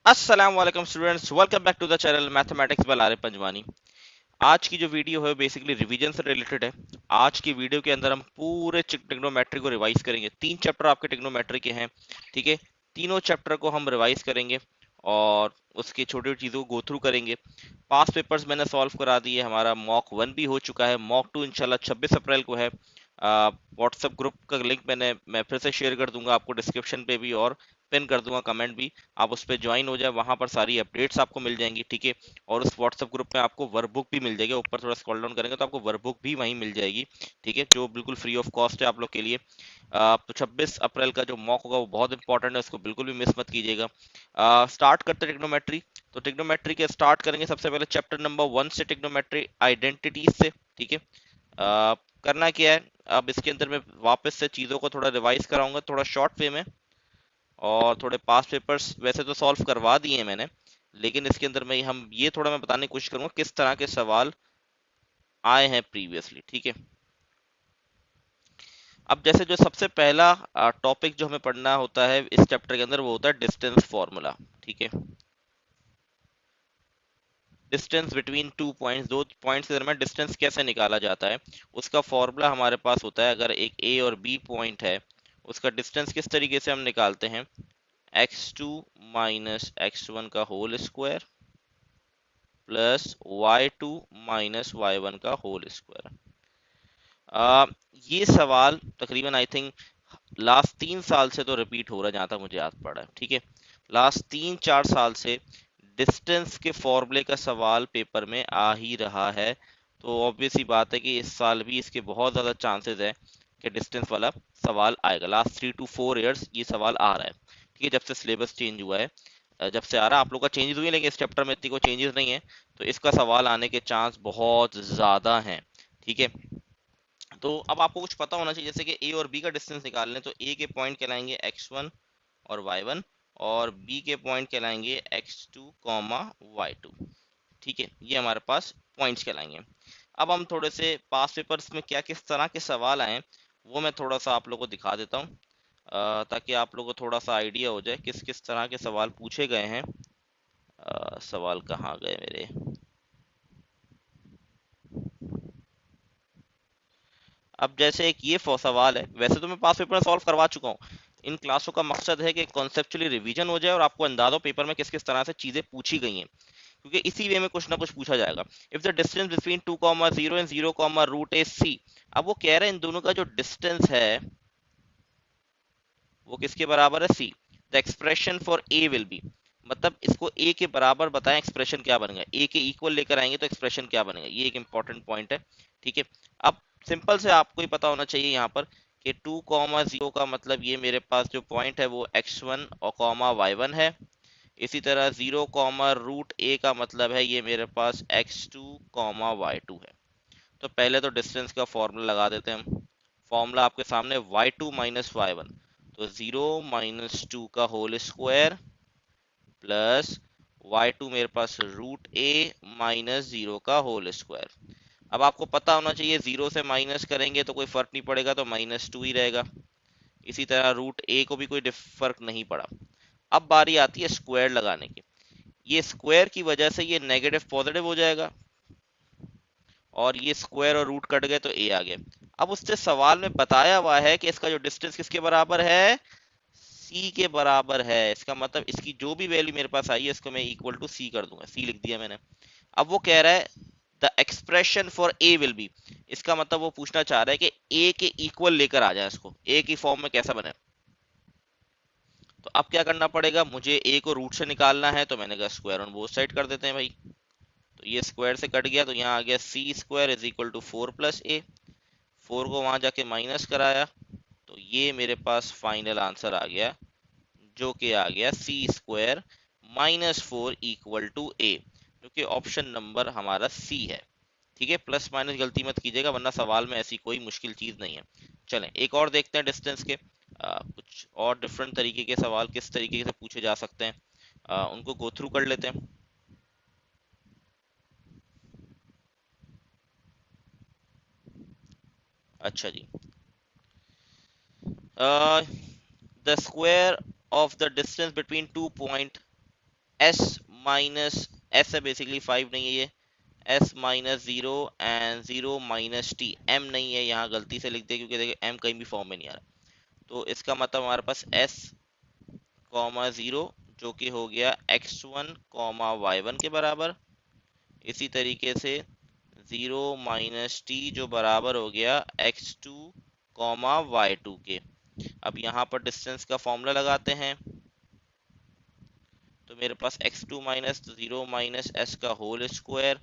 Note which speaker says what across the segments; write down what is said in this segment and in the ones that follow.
Speaker 1: अस्सलाम वालेकुम students, welcome back to the channel mathematics by Arif Panjwani. आज की जो वीडियो है बेसिकली रिवीजन से रिलेटेड है। आज की वीडियो के अंदर हम पूरे ट्रिग्नोमेट्री को रिवाइज करेंगे। 3 चैप्टर आपके ट्रिग्नोमेट्री के हैं, ठीक है। तीनों चैप्टर को हम रिवाइज करेंगे और उसकी छोटी छोटी चीज़ों को गो थ्रू करेंगे। पास पेपर्स मैंने सॉल्व करा दिए, हमारा मॉक 1 भी हो चुका है। मॉक 2 इंशाल्लाह 26 अप्रैल को है। व्हाट्सएप ग्रुप का लिंक मैं फिर से शेयर कर दूंगा आपको डिस्क्रिप्शन पे भी, और पिन कर दूंगा कमेंट भी। आप उस पर ज्वाइन हो जाए, वहां पर सारी अपडेट्स आपको मिल जाएंगी, ठीक है। और उस व्हाट्सएप ग्रुप में आपको वर्कबुक भी मिल जाएगी। ऊपर थोड़ा स्क्रॉल डाउन करेंगे तो आपको वर्कबुक भी वहीं मिल जाएगी, ठीक है, जो बिल्कुल फ्री ऑफ कॉस्ट है आप लोग के लिए। तो 26 अप्रैल का जो मॉक होगा वो बहुत इंपॉर्टेंट है, उसको बिल्कुल भी मिस मत कीजिएगा। स्टार्ट करते हैं ट्रिग्नोमेट्री। तो ट्रिग्नोमेट्री के स्टार्ट करेंगे सबसे पहले चैप्टर नंबर 1 से, ट्रिग्नोमेट्री आइडेंटिटीज से, ठीक है। करना क्या है, अब इसके अंदर मैं वापस से चीज़ों को थोड़ा रिवाइज कराऊंगा, थोड़ा शॉर्ट वे में। और थोड़े पास पेपर्स वैसे तो सॉल्व करवा दिए हैं मैंने, लेकिन इसके अंदर ये थोड़ा मैं बताने की कोशिश करूंगा किस तरह के सवाल आए हैं प्रीवियसली, ठीक है। अब जैसे जो सबसे पहला टॉपिक जो हमें पढ़ना होता है इस चैप्टर के अंदर, वो होता है डिस्टेंस फॉर्मूला, ठीक है। डिस्टेंस बिटवीन टू पॉइंट्स, दो पॉइंट्स के दरमियान डिस्टेंस कैसे निकाला जाता है, उसका फॉर्मूला हमारे पास होता है। अगर एक ए और बी पॉइंट है, उसका डिस्टेंस किस तरीके से हम निकालते हैं, x2 माइनस x1 का whole square plus y2 minus y1 का होल स्क्वायर। ये सवाल तकरीबन आई थिंक लास्ट 3 साल से तो रिपीट हो रहा है, जहां तक मुझे याद पड़ा है, ठीक है। लास्ट 3-4 साल से डिस्टेंस के फॉर्मूले का सवाल पेपर में आ ही रहा है। तो ऑब्वियस ही बात है कि इस साल भी इसके बहुत ज़्यादा चांसेस है कि डिस्टेंस वाला सवाल आएगा। लास्ट 3 to 4 ईयर्स ये सवाल आ रहा है, ठीक है, जब से सिलेबस चेंज हुआ है। जब से आ रहा है, आप लोग का चेंजेस हुए हैं, लेकिन इस चैप्टर में इतनी कोई चेंजेस नहीं है। तो इसका सवाल आने के चांस बहुत ज़्यादा हैं, ठीक है। तो अब आपको कुछ पता होना चाहिए, जैसे कि ए और बी का डिस्टेंस निकाल लें, तो ए के पॉइंट कहलाएंगे x1 और y1, और बी के पॉइंट कहलाएंगे x2 कॉमा y2, ठीक है। ये हमारे पास पॉइंट्स कहलाएंगे। अब हम थोड़े से पास पेपर्स में क्या किस तरह के सवाल आए वो मैं थोड़ा सा आप लोगों को दिखा देता हूँ, ताकि आप लोगों को थोड़ा सा आइडिया हो जाए किस किस तरह के सवाल पूछे गए हैं। सवाल कहाँ गए मेरे। अब जैसे एक ये सवाल है, वैसे तो मैं पास पेपर में सॉल्व करवा चुका हूँ। इन क्लासों का मकसद है कि कॉन्सेप्चुअली रिवीजन हो जाए और आपको अंदाजा हो पेपर में किस किस तरह से चीजें पूछी गई हैं, क्योंकि इसी वे में कुछ ना कुछ पूछा जाएगा। If the distance between 2,0 and 0,रूट ए सी, अब वो कह रहे हैं इन दोनों का जो डिस्टेंस है वो किसके बराबर है, C. The expression for A will be, मतलब इसको ए के बराबर बताएं, एक्सप्रेशन क्या बनेगा, ए के इक्वल लेकर आएंगे तो एक्सप्रेशन क्या बनेगा, ये एक इंपॉर्टेंट पॉइंट है, ठीक है। अब सिंपल से आपको ही पता होना चाहिए यहाँ पर कि 2,0 का मतलब ये मेरे पास जो पॉइंट है वो x1 और कॉमा y1 है। इसी तरह 0,रूट ए का मतलब है ये मेरे पास x2 कॉमा y2 है। तो पहले तो डिस्टेंस का फॉर्मूला लगा देते हैं हम। फॉर्मूला आपके सामने y2 माइनस y1, तो 0 - 2 का होल स्क्वायर प्लस y2 मेरे पास रूट ए माइनस 0 का होल स्क्वायर। अब आपको पता होना चाहिए 0 से माइनस करेंगे तो कोई फर्क नहीं पड़ेगा, तो -2 ही रहेगा। इसी तरह रूट ए को भी कोई फर्क नहीं पड़ा। अब बारी आती है स्क्वायर लगाने की। ये स्क्वायर की वजह से ये नेगेटिव पॉजिटिव हो जाएगा, और ये स्क्वायर और रूट कट गए तो ए आ गया। अब उससे सवाल में बताया हुआ है कि इसका जो डिस्टेंस किसके बराबर है, सी के बराबर है। इसका मतलब इसकी जो भी वैल्यू मेरे पास आई है इसको मैं इक्वल टू सी कर दूंगा, सी लिख दिया मैंने। अब वो कह रहा है the expression for A will B, इसका मतलब वो पूछना चाह रहा है कि ए के इक्वल लेकर आ जाए, इसको ए की फॉर्म में कैसा बने। तो अब क्या करना पड़ेगा, मुझे ए को रूट से निकालना है, तो मैंने कहा स्क्वायर ऑन बोथ साइड कर देते हैं भाई। तो ये स्क्वायर से कट गया, तो यहाँ आ गया सी स्क्वायर इज इक्वल टू 4 + ए। 4 को वहां जाके माइनस कराया, तो ये मेरे पास फाइनल आंसर आ गया, जो कि आ गया सी स्क्वायर -4 इक्वल टू ए, जो कि ऑप्शन नंबर हमारा सी है, ठीक है। प्लस माइनस गलती मत कीजिएगा, वरना सवाल में ऐसी कोई मुश्किल चीज नहीं है। चलें एक और देखते हैं डिस्टेंस के कुछ और डिफरेंट तरीके के सवाल किस तरीके से पूछे जा सकते हैं, उनको गो थ्रू कर लेते हैं। अच्छा जी, the square of the distance between two point S minus S है बेसिकली 5 नहीं है ये, S minus zero and zero minus T, M नहीं है यहाँ गलती से लिख दिया क्योंकि देखिए एम कहीं भी फॉर्म में नहीं आ रहा। तो इसका मतलब हमारे पास एस कॉमा जीरो जो कि हो गया x1 कॉमा y1 के बराबर, इसी तरीके से जीरो माइनस टी जो बराबर हो गया x2 कॉमा y2 के। अब यहाँ पर डिस्टेंस का फॉर्मूला लगाते हैं, तो मेरे पास x2 minus zero minus S का whole square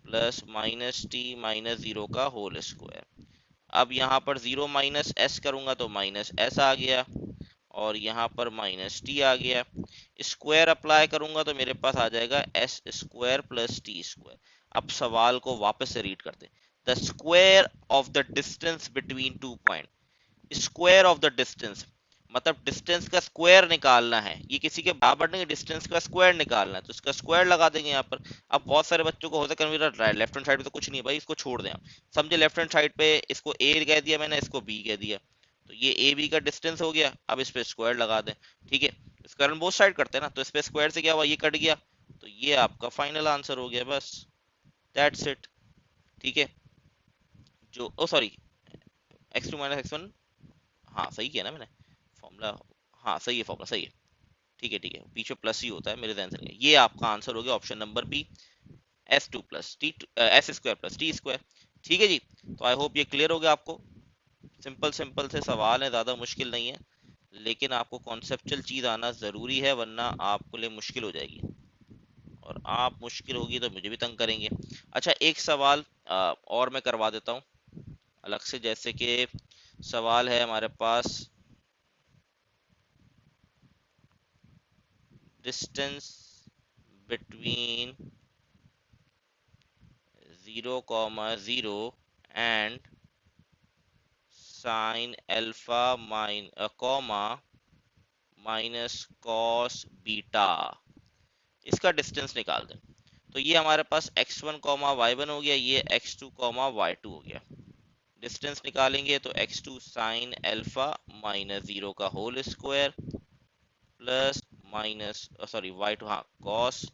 Speaker 1: plus minus T minus zero का होल स्क्वायर। अब यहाँ पर जीरो माइनस एस करूंगा तो माइनस एस आ गया और यहाँ पर माइनस टी आ गया। स्क्वायर अप्लाई करूंगा तो मेरे पास आ जाएगा S square plus T square. अब सवाल को वापस से रीड करते हैं। The square of the distance between two point, square of the distance मतलब डिस्टेंस का स्क्वायर निकालना है, ये किसी के बराबर नहीं, डिस्टेंस का स्क्वायर निकालना है तो इसका स्क्वायर लगा देंगे यहाँ पर। अब बहुत सारे बच्चों को हो सकता है लेफ्ट हैंड साइड पे तो कुछ नहीं है भाई, इसको छोड़ दें आप, समझे लेफ्ट हैंड साइड पे इसको ए कह दिया मैंने, इसको बी कह दिया, तो ये ए बी का डिस्टेंस हो गया। अब इस पे स्क्वायर लगा दें, ठीक है, इसका रन बोथ साइड करते हैं ना, तो इस पे स्क्वायर से क्या हुआ, ये कट गया, तो ये आपका फाइनल आंसर हो गया, बस दैट्स इट। ठीक है, जो ओ सॉरी x2 माइनस x1, हाँ सही किया ना मैंने फॉर्मूला, हाँ सही है फॉर्मूला सही है, ठीक है बीच में प्लस ही होता है मेरे ध्यान से नहीं। ये आपका आंसर हो गया option number B, S two plus T, S square plus T square. ठीक है जी, तो आई होप ये क्लियर हो गया आपको। सिंपल सिंपल से सवाल है, ज़्यादा मुश्किल नहीं है, लेकिन आपको कॉन्सेप्चुअल चीज़ आना ज़रूरी है वरना आपके लिए मुश्किल हो जाएगी, और आप मुश्किल होगी तो मुझे भी तंग करेंगे। अच्छा एक सवाल और मैं करवा देता हूँ अलग से, जैसे कि सवाल है हमारे पास, distance between 0,0 and sine alpha comma minus cos beta, इसका डिस्टेंस निकाल दें। तो ये हमारे पास x1 कॉमा y1 हो गया, ये x2 कॉमा y2 हो गया। डिस्टेंस निकालेंगे तो x2 sine alpha minus zero का whole square plus minus sorry y2 हाँ कॉस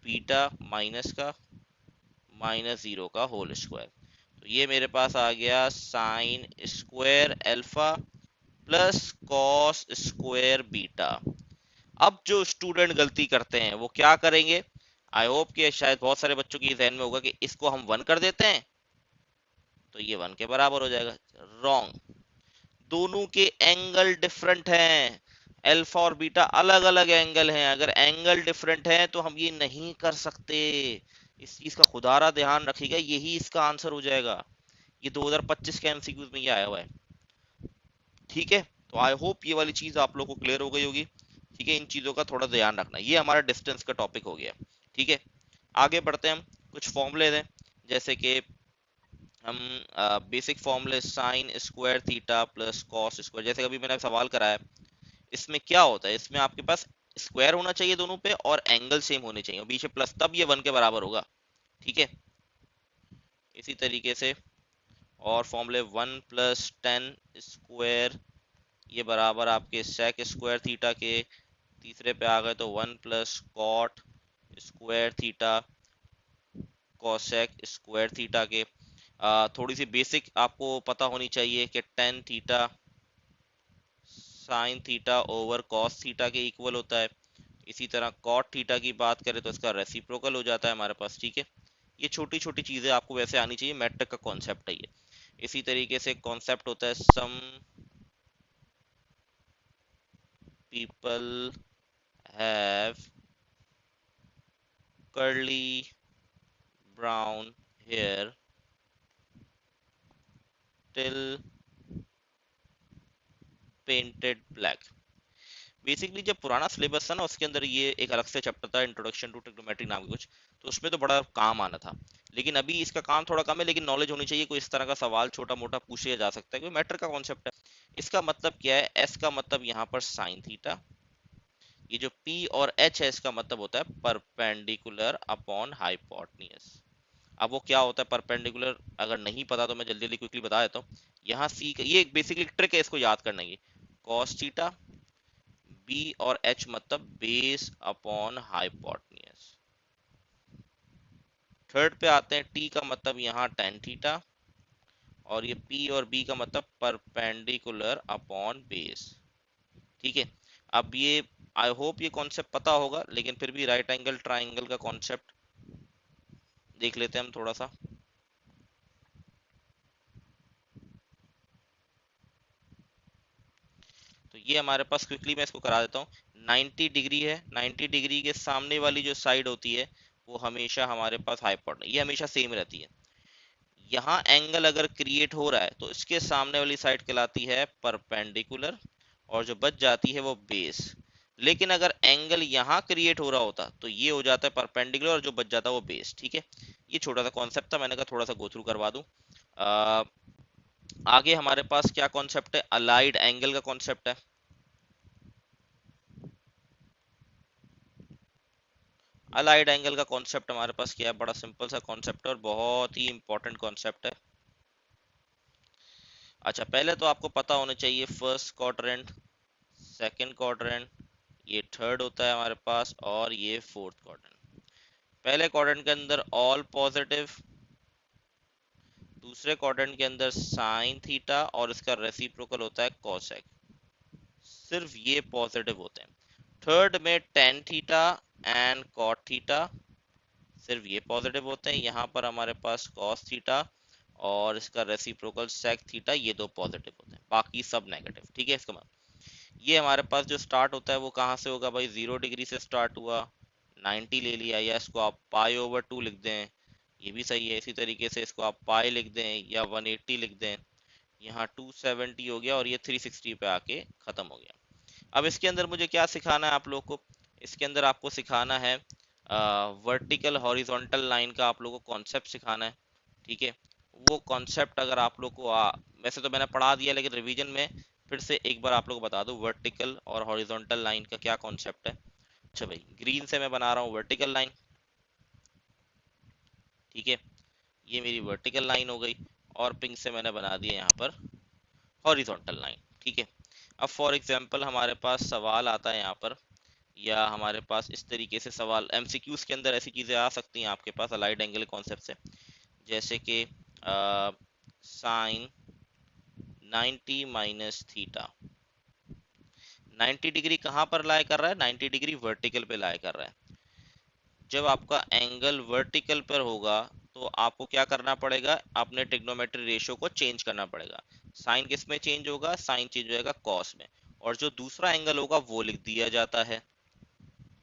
Speaker 1: बीटा माइनस का माइनस जीरो का होल स्क्वायर। तो ये मेरे पास आ गया sine square alpha plus cos square beta. अब जो स्टूडेंट गलती करते हैं वो क्या करेंगे, आई होप कि शायद बहुत सारे बच्चों की जहन में होगा कि इसको हम वन कर देते हैं तो ये वन के बराबर हो जाएगा। रॉन्ग, दोनों के एंगल डिफरेंट हैं, अल्फा और बीटा अलग अलग एंगल हैं, अगर एंगल डिफरेंट है तो हम ये नहीं कर सकते। इस चीज का खुदारा ध्यान रखिएगा, यही इसका आंसर हो जाएगा। ये 2025 के एमसीक्यूज में ये आया हुआ है। ठीक है, तो आई होप ये वाली चीज आप लोग को क्लियर हो गई होगी। ठीक है, इन चीजों का थोड़ा ध्यान रखना, ये हमारा डिस्टेंस का टॉपिक हो गया। ठीक है, आगे बढ़ते हैं, हम कुछ फॉर्मूले दें, जैसे कि हम बेसिक फॉर्मूले sine square theta plus cos square, जैसे अभी मैंने सवाल कराया, इसमें क्या होता है, इसमें आपके पास स्क्वायर होना चाहिए दोनों पे और एंगल सेम होने चाहिए और बीच में प्लस, तब ये वन के बराबर होगा। ठीक है, इसी तरीके से और फॉर्मूले 1 + 10 स्क्वायर ये बराबर आपके सेक स्क्वायर थीटा के, तीसरे पे आ गए तो 1 + cot square theta cosec square theta के। थोड़ी सी बेसिक आपको पता होनी चाहिए कि tan theta sine theta over cos theta के इक्वल होता है। इसी तरह कॉट थीटा की बात करें तो इसका रेसिप्रोकल हो जाता है हमारे पास। ठीक है, ये छोटी छोटी चीजें आपको वैसे आनी चाहिए, मैट्रिक का कॉन्सेप्ट है ये। इसी तरीके से कॉन्सेप्ट होता है some people have curly brown hair till painted black. Basically जब पुराना सिलेबस था ना उसके अंदर ये एक अलग से चैप्टर था, इंट्रोडक्शन टू ट्रिग्नोमेट्री नाम के कुछ, तो उसमें तो बड़ा काम आना था। लेकिन अभी इसका काम थोड़ा कम है, लेकिन नॉलेज होनी चाहिए, कोई इस तरह का सवाल छोटा मोटा पूछे जा सकता है, कोई मैटर का कॉन्सेप्ट है। इसका मतलब क्या है, एस का मतलब यहाँ पर साइन थीटा, ये जो पी और एच है इसका मतलब होता है परपेंडिकुलर अपॉन हाइपोटेन्यूज। अब वो क्या होता है परपेंडिकुलर, अगर नहीं पता तो मैं जल्दी जल्दी क्विकली बता देता हूँ। यहाँ सी ये बेसिकली ट्रिक है इसको याद करने की, कॉस थीटा बी और एच मतलब बेस अपॉन हाइपोटेन्यूज। थर्ड पे आते हैं, टी का मतलब यहाँ टेन थीटा, और ये पी और बी का मतलब परपेंडिकुलर अपॉन बेस। ठीक है, अब ये आई होप ये कॉन्सेप्ट पता होगा, लेकिन फिर भी राइट एंगल ट्राइंगल का कॉन्सेप्ट देख लेते हैं हम थोड़ा सा। तो ये हमारे पास क्विकली मैं इसको करा देता हूँ। 90 डिग्री है, 90 डिग्री के सामने वाली जो साइड होती है वो हमेशा हमारे पास हाइपोटेन्यूज, ये हमेशा सेम रहती है। यहाँ एंगल अगर क्रिएट हो रहा है तो इसके सामने वाली साइड कहलाती है परपेंडिकुलर, और जो बच जाती है वो बेस। लेकिन अगर एंगल यहाँ क्रिएट हो रहा होता तो ये हो जाता है परपेंडिकुलर, और जो बच जाता है वो बेस। ठीक है, ये छोटा सा कॉन्सेप्ट था, मैंने कहा थोड़ा सा गो थ्रू करवा दूं। आगे हमारे पास क्या कॉन्सेप्ट है, अलाइड एंगल का कॉन्सेप्ट है। अलाइड एंगल का कॉन्सेप्ट हमारे पास क्या है, बड़ा सिंपल सा कॉन्सेप्ट है और बहुत ही इंपॉर्टेंट कॉन्सेप्ट है। अच्छा, पहले तो आपको पता होना चाहिए फर्स्ट क्वाड्रेंट, सेकंड क्वाड्रेंट, ये थर्ड होता है हमारे पास, और ये फोर्थ क्वाड्रेंट। पहले क्वाड्रेंट के अंदर ऑल पॉजिटिव, दूसरे क्वाड्रेंट के अंदर साइन थीटा और इसका रेसिप्रोकल होता है कोसेक, सिर्फ ये पॉजिटिव होते हैं। थर्ड में tan theta and cot theta, सिर्फ ये पॉजिटिव होते हैं। यहाँ पर हमारे पास कॉस थीटा और इसका रेसिप्रोकल सेक थीटा, ये दो पॉजिटिव होते हैं, बाकी सब नेगेटिव। ठीक है, इसका मतलब ये हमारे पास जो स्टार्ट होता है वो कहाँ से होगा भाई, 0 डिग्री से स्टार्ट हुआ, 90 ले लिया, या इसको आप पाई ओवर 2 लिख दें, ये भी सही है। इसी तरीके से इसको आप पाई लिख दें या 180 लिख दें, यहाँ 270 हो गया और ये 360 पे आके खत्म हो गया। अब इसके अंदर मुझे क्या सिखाना है आप लोग को, इसके अंदर आपको सिखाना है वर्टिकल हॉरिजॉन्टल लाइन का आप लोग को कॉन्सेप्ट सिखाना है। ठीक है, वो कॉन्सेप्ट अगर आप लोग को वैसे तो मैंने पढ़ा दिया, लेकिन रिवीजन में फिर से एक बार आप लोग को बता दूं वर्टिकल और हॉरिजॉन्टल लाइन का क्या कॉन्सेप्ट है। अच्छा भाई, ग्रीन से मैं बना रहा हूँ वर्टिकल लाइन। ठीक है, ये मेरी वर्टिकल लाइन हो गई, और पिंक से मैंने बना दिया यहाँ पर हॉरिजॉन्टल लाइन। ठीक है, अब फॉर एग्जांपल हमारे पास सवाल आता है यहाँ पर, या हमारे पास इस तरीके से सवाल एमसीक्यूज के अंदर ऐसी चीजें आ सकती हैं आपके पास अलाइड एंगल कॉन्सेप्ट से, जैसे कि साइन 90 माइनस थीटा। 90 डिग्री कहाँ पर लाई कर रहा है, 90 डिग्री वर्टिकल पे लाई कर रहा है। जब आपका एंगल वर्टिकल पर होगा तो आपको क्या करना पड़ेगा, अपने ट्रिग्नोमेट्री रेशियो को चेंज करना पड़ेगा। साइन किस में चेंज होगा, साइन चेंज हो जाएगा कॉस में, और जो दूसरा एंगल होगा वो लिख दिया जाता है।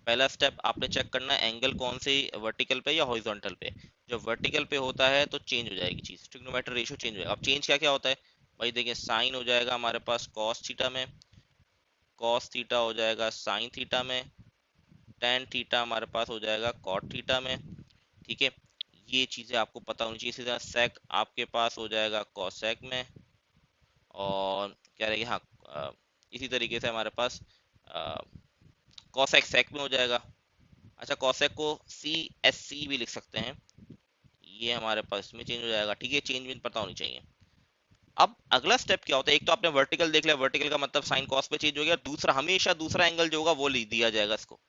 Speaker 1: पहला स्टेप आपने चेक करना है एंगल कौन से, वर्टिकल पे या हॉरिजॉन्टल पे। जब वर्टिकल पे होता है तो चेंज हो जाएगी चीज, ट्रिग्नोमेट्री रेशियो चेंज हो जाएगा। अब चेंज क्या क्या होता है भाई, देखिए साइन हो जाएगा हमारे पास कॉस थीटा में, कॉस थीटा हो जाएगा साइन थीटा में, टेन थीटा हमारे पास हो जाएगा कॉट थीटा में। ठीक है, ये चीजें आपको पता होनी चाहिए। इसी तरह सेक आपके पास हो जाएगा कॉसेक में, और क्या रहेगा, हाँ इसी तरीके से हमारे पास कॉसेक सेक में हो जाएगा। अच्छा, कॉसेक को सी एस सी भी लिख सकते हैं, ये हमारे पास इसमें चेंज हो जाएगा। ठीक है, चेंज भी पता होनी चाहिए। अब अगला स्टेप क्या होता है, एक तो आपने वर्टिकल देख लिया, वर्टिकल का मतलब साइन कॉस पे चेंज हो गया, दूसरा हमेशा दूसरा एंगल जो होगा वो लिख दिया जाएगा इसको।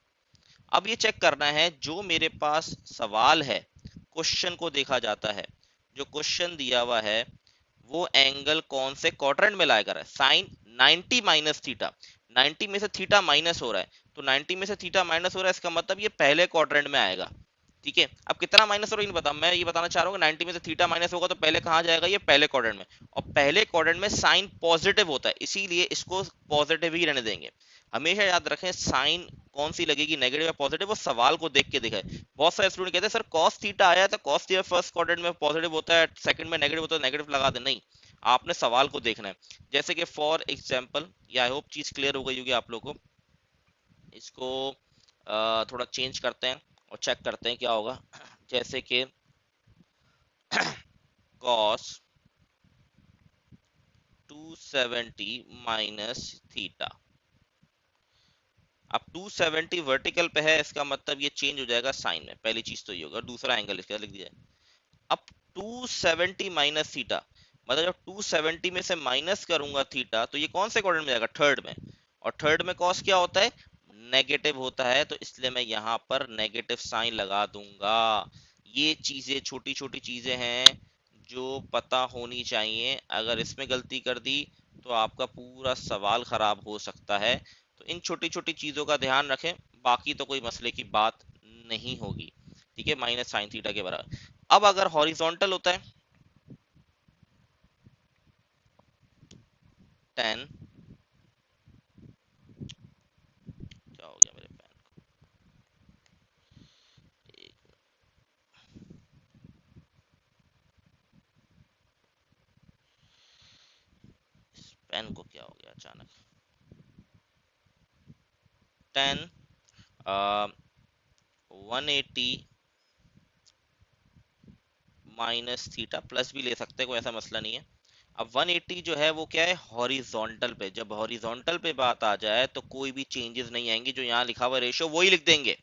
Speaker 1: अब ये चेक करना है जो मेरे पास सवाल है, क्वेश्चन को देखा जाता है, जो क्वेश्चन दिया हुआ है वो एंगल कौन से क्वाड्रेंट में लाया कर रहा है। साइन 90 माइनस थीटा, 90 में से थीटा माइनस हो रहा है, तो 90 में से थीटा माइनस हो रहा है, इसका मतलब ये पहले क्वाड्रेंट में आएगा। ठीक है, अब कितना माइनस हो रहा है नहीं पता, मैं ये बताना चाह रहा हूँ 90 में से थीटा माइनस होगा तो पहले कहाँ जाएगा, ये पहले क्वाड्रेंट में, और पहले क्वाड्रेंट में साइन पॉजिटिव होता है, इसीलिए इसको पॉजिटिव ही रहने देंगे। हमेशा याद रखें साइन कौन सी लगेगी, नेगेटिव या पॉजिटिव, वो सवाल को देख के दिखाए। बहुत सारे स्टूडेंट कहते हैं सर कॉस थीटा आया तो कॉस थीटा फर्स्ट क्वाड्रेंट में पॉजिटिव होता है, सेकंड में नेगेटिव होता है, नेगेटिव लगा दे, नहीं, आपने सवाल को देखना है। जैसे कि फॉर एग्जांपल, ये आई होप चीज क्लियर हो गई होगी आप लोगों को, इसको थोड़ा चेंज करते हैं और चेक करते हैं क्या होगा। जैसे कि cos 270 माइनस थीटा। अब 270 वर्टिकल पे है, इसका मतलब ये चेंज हो जाएगा साइन में, पहली चीज तो ये होगा, दूसरा एंगल इसका लिख दिया है। अब 270 माइनस थीटा, मतलब जब 270 में से माइनस करूंगा थीटा तो ये कौन से क्वाड्रेंट में जाएगा, थर्ड में, और थर्ड में कॉस क्या होता है, नेगेटिव होता है, तो इसलिए मैं यहाँ पर नेगेटिव साइन लगा दूंगा। ये चीजें छोटी छोटी चीजें हैं जो पता होनी चाहिए, अगर इसमें गलती कर दी तो आपका पूरा सवाल खराब हो सकता है। तो इन छोटी छोटी चीजों का ध्यान रखें, बाकी तो कोई मसले की बात नहीं होगी। ठीक है, माइनस साइन थीटा के बराबर। अब अगर हॉरिजॉन्टल होता है टेन, क्या हो गया मेरे पेन को, एक पेन को क्या हो गया अचानक। टेन 180 माइनस थीटा, प्लस भी ले सकते हैं, कोई ऐसा मसला नहीं है। अब 180 जो है वो क्या है, हॉरिजॉन्टल पे। जब हॉरिजॉन्टल पे बात आ जाए तो कोई भी चेंजेस नहीं आएंगी, जो यहाँ लिखा हुआ रेशियो वही लिख देंगे,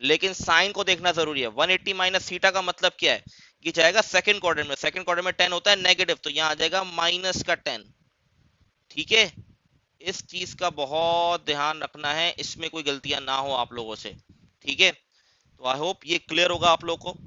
Speaker 1: लेकिन साइन को देखना जरूरी है। 180 माइनस थीटा का मतलब क्या है, ये जाएगा सेकंड क्वाड्रेंट में, सेकंड क्वाड्रेंट में 10 होता है नेगेटिव, तो यहाँ आ जाएगा माइनस का 10। ठीक है, इस चीज का बहुत ध्यान रखना है, इसमें कोई गलतियां ना हो आप लोगों से। ठीक है, तो आई होप ये क्लियर होगा आप लोगों को।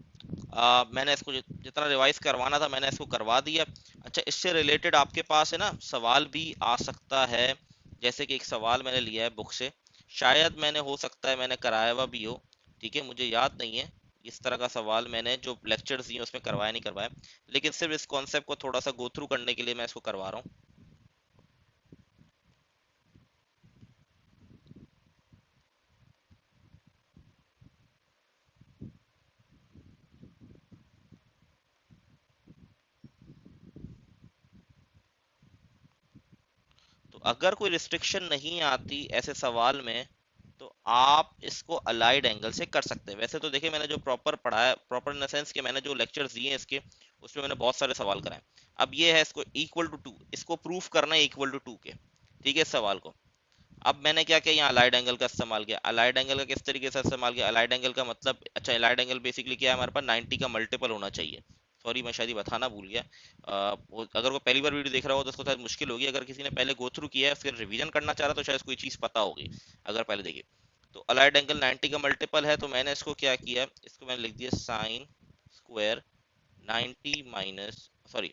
Speaker 1: मैंने इसको जितना रिवाइज करवाना था मैंने इसको करवा दिया। अच्छा, इससे रिलेटेड आपके पास है ना सवाल भी आ सकता है, जैसे कि एक सवाल मैंने लिया है बुक से, शायद मैंने हो सकता है मैंने कराया हुआ भी हो, ठीक है, मुझे याद नहीं है। इस तरह का सवाल मैंने जो लेक्चर्स दिए उसमें करवाया नहीं करवाया, लेकिन सिर्फ इस कॉन्सेप्ट को थोड़ा सा गो थ्रू करने के लिए मैं इसको करवा रहा हूँ। तो अगर कोई रिस्ट्रिक्शन नहीं आती ऐसे सवाल में, तो आप इसको अलाइड एंगल से कर सकते हैं। वैसे तो देखिए, मैंने जो प्रॉपर पढ़ाया, प्रॉपर इन द सेंस कि मैंने जो लेक्चर्स दिए हैं इसके, उसमें मैंने बहुत सारे सवाल कराए। अब ये है इसको इक्वल टू टू, इसको प्रूफ करना है इक्वल टू टू के, ठीक है, इस सवाल को। अब मैंने क्या किया, यहाँ अलाइड एंगल का इस्तेमाल किया। अलाइड एंगल का किस तरीके से इस्तेमाल किया, अलाइड एंगल का मतलब, अच्छा अलाइड एंगल बेसिकली क्या है, हमारे पास 90 का मल्टीपल होना चाहिए। सॉरी, मैं शायद ये बताना भूल गया। अगर वो पहली बार वीडियो देख रहा हो तो उसको शायद मुश्किल होगी, अगर किसी ने पहले गो थ्रू किया है फिर रिवीजन करना चाह रहा तो शायद कोई चीज़ पता होगी, अगर पहले देखिए। तो अलाइड एंगल 90 का मल्टीपल है, तो मैंने इसको क्या किया, इसको मैंने लिख दिया साइन स्क्वायर 90 माइनस, सॉरी,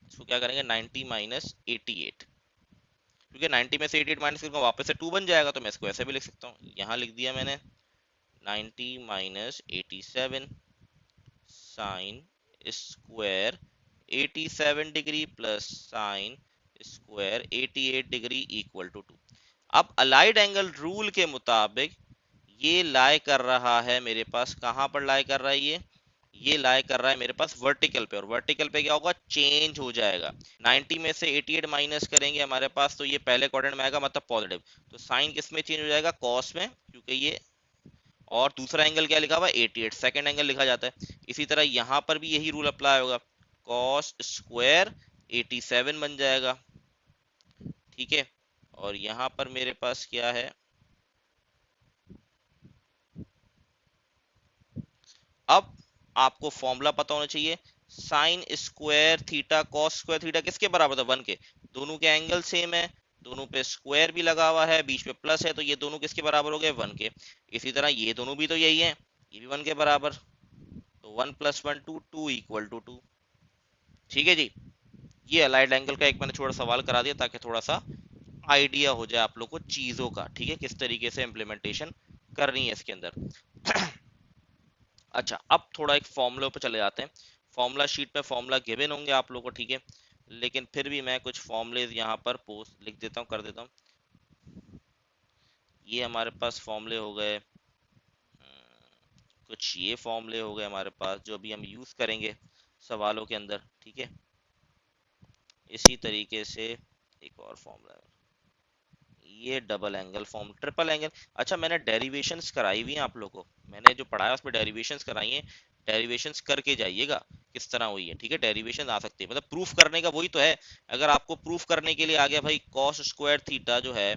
Speaker 1: इसको क्या करेंगे 90 माइनस 88, क्योंकि 90 में से 88 माइनस करूंगा वापस से 2 बन जाएगा, तो मैं इसको ऐसे भी लिख सकता हूँ। यहाँ लिख दिया मैंने 90 minus 87 sine square 87 degree plus sine square 88 degree equal to 2। अब अलाइड एंगल रूल के मुताबिक ये लाई कर रहा है मेरे पास, कहां पर लाई कर रहा है ये लाई कर रहा है मेरे पास वर्टिकल पे, और वर्टिकल पे क्या होगा, चेंज हो जाएगा। 90 में से 88 माइनस करेंगे हमारे पास, तो ये पहले क्वाड्रेंट में आएगा, मतलब पॉजिटिव, तो साइन किस में चेंज हो जाएगा, कॉस में, क्योंकि ये, और दूसरा एंगल क्या लिखा हुआ है 88, सेकंड एंगल लिखा जाता है। इसी तरह यहाँ पर भी यही रूल अप्लाई होगा, कॉस स्क्वायर 87 बन जाएगा। ठीक है, और यहाँ पर मेरे पास क्या है, अब आपको फॉर्मूला पता होना चाहिए, sine square theta cos square theta किसके बराबर था, 1 के। दोनों के एंगल सेम है, दोनों पे स्क्वायर भी लगा हुआ है, बीच में प्लस है, तो ये दोनों किसके बराबर हो गए, 1 के। इसी तरह ये दोनों भी तो यही है, ये भी 1 के बराबर, तो 1 + 1 2, 2 = 2। ठीक है जी, ये अलाइड एंगल का एक मैंने छोटा सवाल करा दिया ताकि थोड़ा सा आइडिया हो जाए आप लोग को चीजों का, ठीक है, किस तरीके से इम्प्लीमेंटेशन करनी है इसके अंदर। अच्छा, अब थोड़ा एक फॉर्मूले पे चले जाते हैं। फॉर्मूला शीट में फॉर्मूला गिवन होंगे आप लोगों को, ठीक है, लेकिन फिर भी मैं कुछ फॉर्मूलेज यहाँ पर पोस्ट लिख देता हूँ, कर देता हूँ। ये हमारे पास फॉर्मूले हो गए, कुछ ये फॉर्मूले हो गए हमारे पास जो अभी हम यूज करेंगे सवालों के अंदर, ठीक है। इसी तरीके से एक और फॉर्मूला है, ये double angle form, triple angle. अच्छा, मैंने डेरिवेशंस कराई हुई हैं आप लोगों को, मैंने जो पढ़ाया उसमें डेरिवेशंस कराई हैं, डेरिवेशंस करके जाइएगा किस तरह हुई है, ठीक है। डेरिवेशन आ सकती है, मतलब प्रूफ करने का वही तो है। अगर आपको प्रूफ करने के लिए आ गया भाई कॉस स्क्वायर थीटा जो है,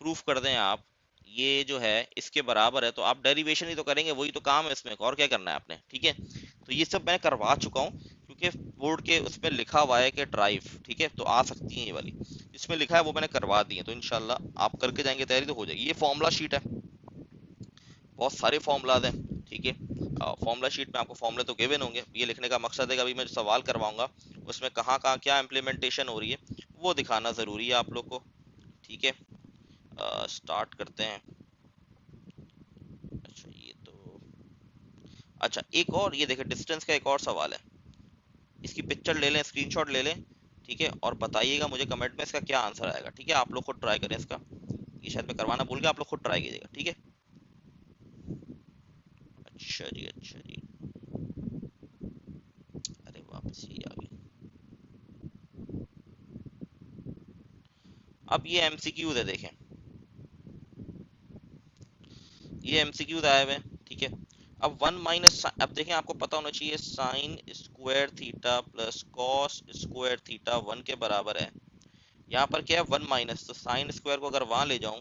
Speaker 1: प्रूफ कर दें आप, ये जो है इसके बराबर है, तो आप डेरिवेशन ही तो करेंगे, वही तो काम है इसमें, और क्या करना है आपने, ठीक है। तो ये सब मैं करवा चुका हूँ, क्योंकि बोर्ड के उसमें लिखा हुआ है कि ड्राइव, ठीक है, तो आ सकती है ये वाली। इसमें लिखा है वो मैंने करवा दी है, तो इंशाल्लाह आप करके जाएंगे तैयारी तो हो जाएगी। ये फॉर्मूला शीट है, बहुत सारे फॉर्मूलाज हैं, ठीक है। फॉर्मूला शीट में आपको फॉर्मूले तो गिवन होंगे, ये लिखने का मकसद है कि अभी मैं जो सवाल करवाऊंगा उसमें कहाँ कहाँ क्या इम्प्लीमेंटेशन हो रही है वो दिखाना ज़रूरी है आप लोग को, ठीक है। स्टार्ट करते हैं। अच्छा ये तो, अच्छा एक और ये देखें, डिस्टेंस का एक और सवाल है, इसकी पिक्चर ले लें, स्क्रीनशॉट ले लें, ठीक है, और बताइएगा मुझे कमेंट में इसका क्या आंसर आएगा, ठीक है। आप लोग खुद ट्राई करें इसका, ये शायद मैं करवाना भूल गया, आप लोग खुद ट्राई कीजिएगा, ठीक है। अच्छा जी, अच्छा जी, अरे वापस ये आ गई। अब ये एमसीक्यूज है, देखें ये एमसीक्यूज आए हुए हैं, ठीक है। अब वन माइनस, अब देखें आपको पता होना चाहिए sine square theta plus cos square theta one के बराबर है। यहाँ पर क्या है, वन माइनस, तो साइन स्क्वायर को अगर वहां ले जाऊं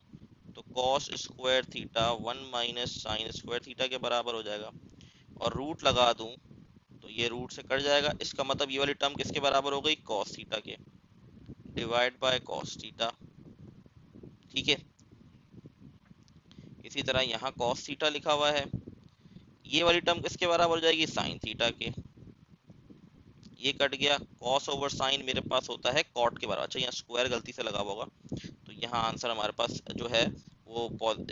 Speaker 1: तो cos square theta one minus sine square theta के बराबर हो जाएगा, और रूट लगा दूं तो ये रूट से कट जाएगा। इसका मतलब ये वाली टर्म किसके बराबर हो गई, कॉस थीटा के, डिवाइड बाय कॉस थीटा, ठीक है। इसी तरह यहाँ कॉस थीटा लिखा हुआ है, ये वाली टर्म किसके बराबर हो जाएगी, साइन थीटा के, ये कट गया। कॉस ओवर साइन मेरे पास होता है कॉट के बराबर। अच्छा यहाँ स्क्वायर गलती से लगा हुआ होगा, तो यहाँ आंसर हमारे पास जो है वो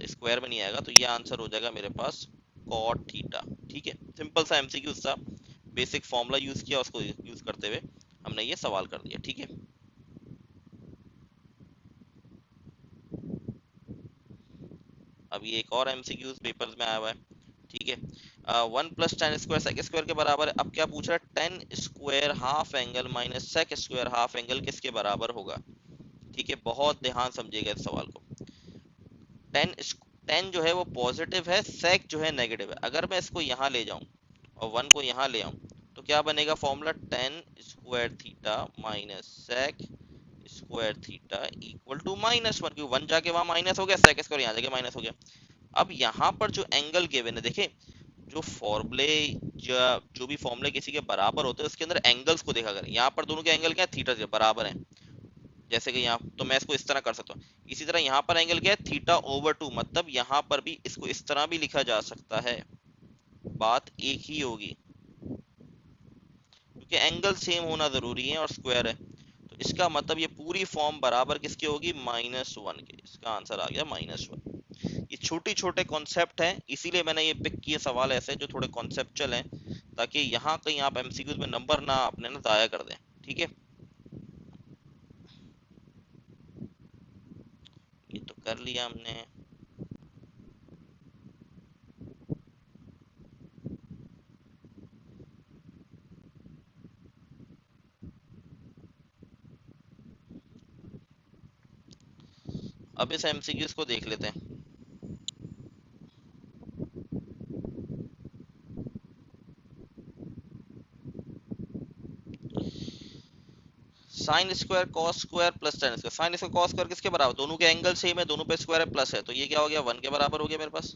Speaker 1: स्क्वायर में नहीं आएगा, तो ये आंसर हो जाएगा मेरे पास कॉट थीटा, ठीक है। सिंपल सा एमसीक्यू था, बेसिक फॉर्मूला यूज किया, उसको यूज करते हुए हमने ये सवाल कर दिया, ठीक है। अब ये एक और एमसीक्यू पेपर्स में आया हुआ है, ठीक है। One plus tan square sec square के बराबर है। अब क्या पूछ रहा है, tan square half angle minus sec square half angle किसके बराबर होगा, ठीक है। बहुत ध्यान समझिएगा इस सवाल को। टेन टेन जो है वो पॉजिटिव है, सेक जो है नेगेटिव है। अगर मैं इसको यहाँ ले जाऊं और वन को यहाँ ले आऊं तो क्या बनेगा formula, tan square theta minus sec square theta equal to minus one, क्योंकि वन जाके वहां माइनस हो गया, सेक स्क्वायर यहाँ जाके माइनस हो गया। अब यहाँ पर जो एंगल गिवन है, देखें जो फॉर्मूले, जो भी फॉर्मूले किसी के बराबर होते हैं उसके अंदर एंगल्स को देखा करें। यहाँ पर दोनों के एंगल क्या है, थीटा बराबर है, जैसे कि यहाँ, तो मैं इसको इस तरह कर सकता हूँ। इसी तरह यहाँ पर एंगल क्या है, थीटा ओवर टू, मतलब यहाँ पर भी इसको इस तरह भी लिखा जा सकता है, बात एक ही होगी, क्योंकि एंगल सेम होना जरूरी है और स्क्वायर है। तो इसका मतलब ये पूरी फॉर्म बराबर किसकी होगी, माइनस वन के। इसका आंसर आ गया माइनस वन। ये छोटे छोटे कॉन्सेप्ट हैं, इसीलिए मैंने ये पिक किए सवाल ऐसे जो थोड़े कॉन्सेप्चुअल हैं, ताकि यहाँ कहीं आप एमसीक्यूज में नंबर ना अपने ना जाया कर दें, ठीक है। ये तो कर लिया हमने। अब इस एमसीक्यूज को देख लेते हैं। Sine square cos square plus tan square, sine square cos square किसके बराबर, दोनों के एंगल सेम है, दोनों पे स्क्वायर है, प्लस है, तो ये क्या हो गया, वन के बराबर हो गया मेरे पास।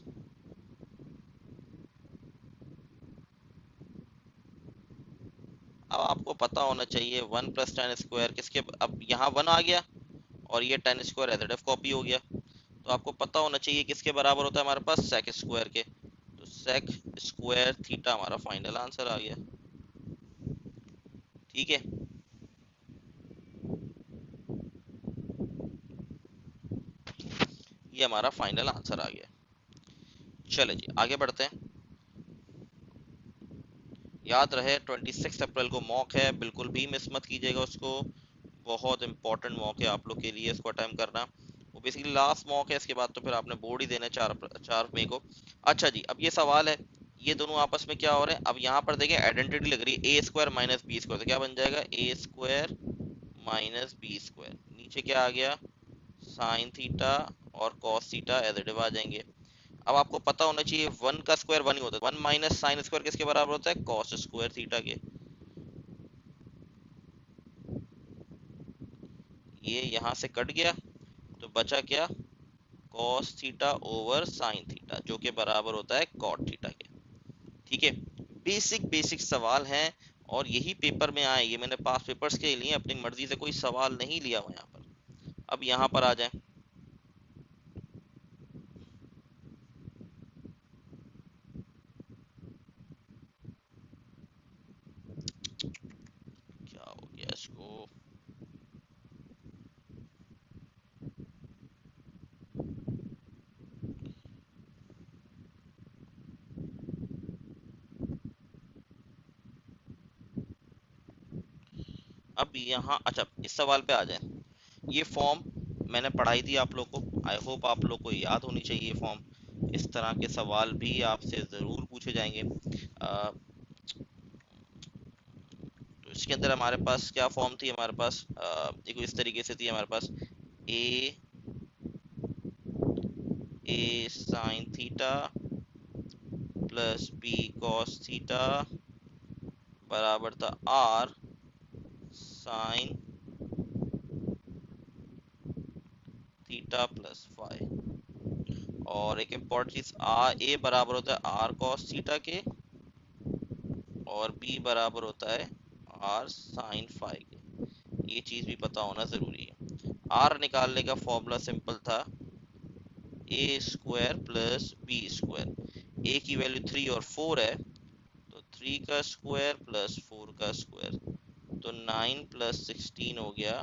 Speaker 1: अब आपको पता होना चाहिए वन प्लस टेन स्क्वायर किसके, अब यहाँ वन आ गया और ये ten square as F copy हो गया, तो आपको पता होना चाहिए किसके बराबर होता है हमारे पास, सेक स्क्वायर के। तो सेक स्क्वायर थीटा हमारा फाइनल आंसर आ गया, ठीक है। ये हमारा फाइनल आंसर आ गया। चले जी आगे बढ़ते हैं। याद रहे 26 अप्रैल को मॉक है, बिल्कुल भी मिस मत कीजिएगा उसको, बहुत इंपॉर्टेंट मॉक है आप लोग के लिए, इसको अटेम्प्ट करना। वो बेसिकली लास्ट मॉक है, इसके बाद तो फिर आपने बोर्ड ही देना है 4 मई को। अच्छा जी, अब ये सवाल है, ये दोनों आपस में क्या हो रहे हैं, अब यहाँ पर देखें आइडेंटिटी लग रही है, A square minus B square, तो क्या बन जाएगा, A square minus B square, नीचे क्या आ गया, साइन थीटा और cos theta as it is आ जाएंगे। अब आपको पता होना चाहिए वन का स्क्वायर वन ही होता है, वन माइनस साइन स्क्वायर किसके बराबर होता है, कॉस स्क्वायर थीटा के। ये यहाँ से कट गया तो बचा क्या, cos theta over sine theta, जो कि बराबर होता है कॉट थीटा के, ठीक है। बेसिक बेसिक सवाल हैं और यही पेपर में आए, ये मैंने पास पेपर्स के लिए अपनी मर्जी से कोई सवाल नहीं लिया हुआ यहाँ पर, अब यहाँ पर आ जाए, क्या हो गया इसको, अब यहाँ अच्छा इस सवाल पे आ जाए। ये फॉर्म मैंने पढ़ाई थी आप लोग को, आई होप आप लोग को याद होनी चाहिए ये फॉर्म। इस तरह के सवाल भी आपसे ज़रूर पूछे जाएंगे। तो इसके अंदर हमारे पास क्या फॉर्म थी, हमारे पास देखो इस तरीके से थी हमारे पास, A A sine theta plus B cos theta बराबर था R sine theta plus five. और एक इम्पॉर्टेंट चीज, आर ए बराबर होता है आर कॉस थीटा के, और बी बराबर होता है आर साइन फाइव के। ये चीज भी पता होना जरूरी है। आर निकालने का फॉर्मूला सिंपल था, ए स्क्वायर प्लस बी स्क्वायर। ए की वैल्यू 3 और 4 है, तो 3 का स्क्वायर प्लस 4 का स्क्वायर, तो 9 प्लस 16 हो गया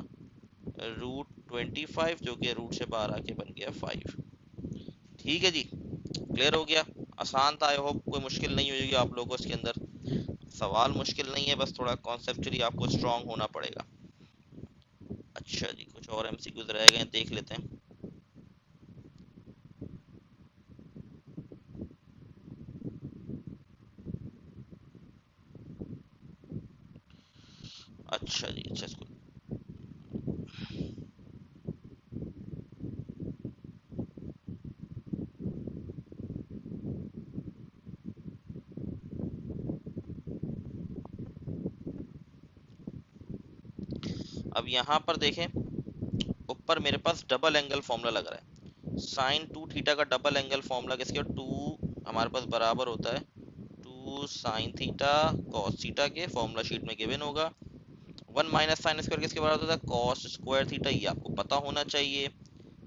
Speaker 1: √25, जो कि रूट से बाहर आके बन गया 5। ठीक है जी, क्लियर हो गया, आसान था। आई होप कोई मुश्किल नहीं होगी आप लोगों को इसके अंदर। सवाल मुश्किल नहीं है, बस थोड़ा कॉन्सेप्चुअली आपको स्ट्रांग होना पड़ेगा। अच्छा जी, कुछ और एमसीक्यूज रह गए, देख लेते हैं। अच्छा जी, अच्छा इसको अब यहाँ पर देखें, ऊपर मेरे पास डबल एंगल फॉर्मूला लग रहा है। साइन 2 थीटा का डबल एंगल फॉर्मूला किसके, 2 हमारे पास बराबर होता है 2 साइन थीटा कॉस थीटा के, फॉर्मूला शीट में गिवन होगा। 1 माइनस साइन स्क्वायर किसके बराबर होता है, कॉस स्क्वायर थीटा, ये आपको पता होना चाहिए।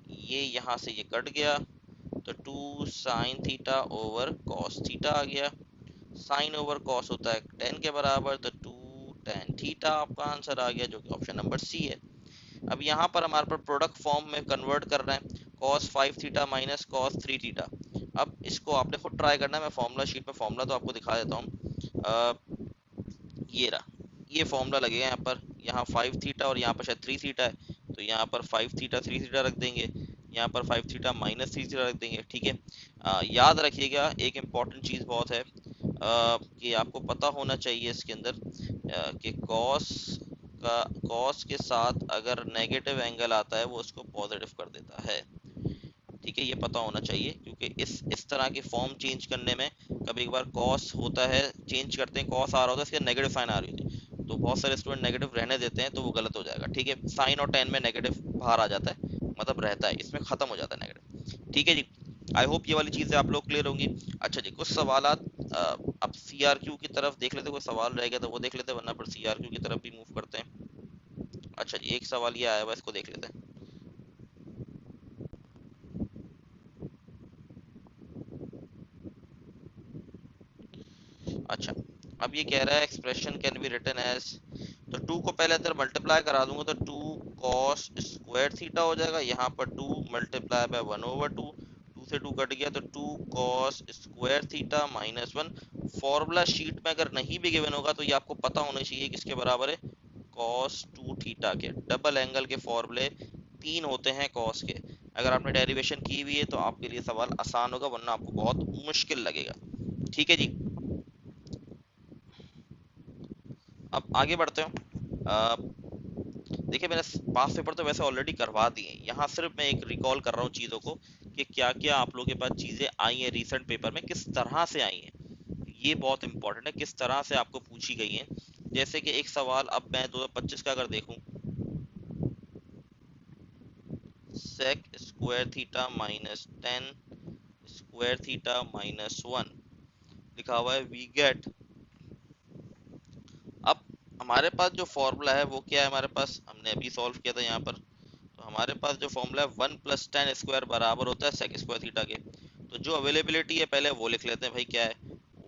Speaker 1: ये यहाँ से ये कट गया, तो 2 sine theta over cos theta आ गया। साइन ओवर कॉस होता है 10 के बराबर, तो 2 tan थीटा आपका आंसर आ गया, जो कि ऑप्शन नंबर सी है। अब यहाँ पर हमारे पास प्रोडक्ट फॉर्म में कन्वर्ट कर रहे हैं, cos 5 theta minus cos 3 theta. अब इसको आपने खुद ट्राई करना है, मैं फॉर्मूला शीट में फॉर्मूला तो आपको दिखा देता हूँ। ये रहा, ये फॉर्मूला लगेगा यहाँ पर, यहाँ 5 थीटा और यहाँ पर शायद 3 थीटा है, तो यहाँ पर 5 थीटा 3 थीटा रख देंगे, यहाँ पर 5 थीटा माइनस 3 थीटा रख देंगे। ठीक है, याद रखिएगा एक इम्पॉर्टेंट चीज़ बहुत है, कि आपको पता होना चाहिए इसके अंदर, कि कॉस के साथ अगर नेगेटिव एंगल आता है वो उसको पॉजिटिव कर देता है। ठीक है, ये पता होना चाहिए, क्योंकि इस तरह के फॉर्म चेंज करने में कभी एक बार कॉस होता है, चेंज करते हैं कॉस आ रहा होता है, इसके नेगेटिव साइन आ रही होती है, तो बहुत सारे स्टूडेंट नेगेटिव रहने देते हैं, तो वो गलत हो जाएगा। ठीक है, साइन और टेन में नेगेटिव बाहर आ जाता है, मतलब रहता है, इसमें खत्म हो जाता है नेगेटिव। ठीक है जी, आई होप ये वाली चीजें आप लोग क्लियर होंगी। अच्छा जी, कुछ सवालात अब सीआरक्यू की तरफ देख लेते, कोई सवाल रह गया तो वो देख लेते, वरना पर सीआरक्यू की तरफ भी मूव करते हैं। अच्छा जी, एक सवाल ये आया हुआ, इसको देख लेते हैं। अच्छा, अब ये कह रहा है expression can be written as, तो 2 को पहले अंदर मल्टीप्लाई करा दूंगा, तो 2 कॉस स्क्वायर थीटा हो जाएगा, यहाँ पर 2 मल्टीप्लाई बाय 1/2, 2 से 2 कट गया, तो 2 cos square theta minus 1। Formula sheet में अगर नहीं भी गिवन होगा तो ये आपको पता होना चाहिए किसके बराबर है, कॉस 2 थीटा के। डबल एंगल के फॉर्मूले 3 होते हैं कॉस के, अगर आपने डेरिवेशन की हुई है तो आपके लिए सवाल आसान होगा, वरना आपको बहुत मुश्किल लगेगा। ठीक है जी, अब आगे बढ़ते हैं। देखिए मैंने पास पेपर तो वैसे ऑलरेडी करवा दिए हैं, यहाँ सिर्फ मैं एक रिकॉल कर रहा हूँ चीज़ों को, कि क्या क्या आप लोगों के पास चीज़ें आई हैं रिसेंट पेपर में, किस तरह से आई हैं, ये बहुत इंपॉर्टेंट है, किस तरह से आपको पूछी गई हैं। जैसे कि एक सवाल अब मैं 2025 का अगर देखूं, सेक square theta minus 10 square theta minus 1 लिखा हुआ है, वी गेट। अब हमारे पास जो फॉर्मूला है वो क्या है, हमारे पास हमने अभी सॉल्व किया था यहाँ पर, तो हमारे पास जो फॉर्मूला है 1 + tan² बराबर होता है sec स्क्वायर थीटा के। तो जो अवेलेबिलिटी है पहले वो लिख लेते हैं भाई, क्या है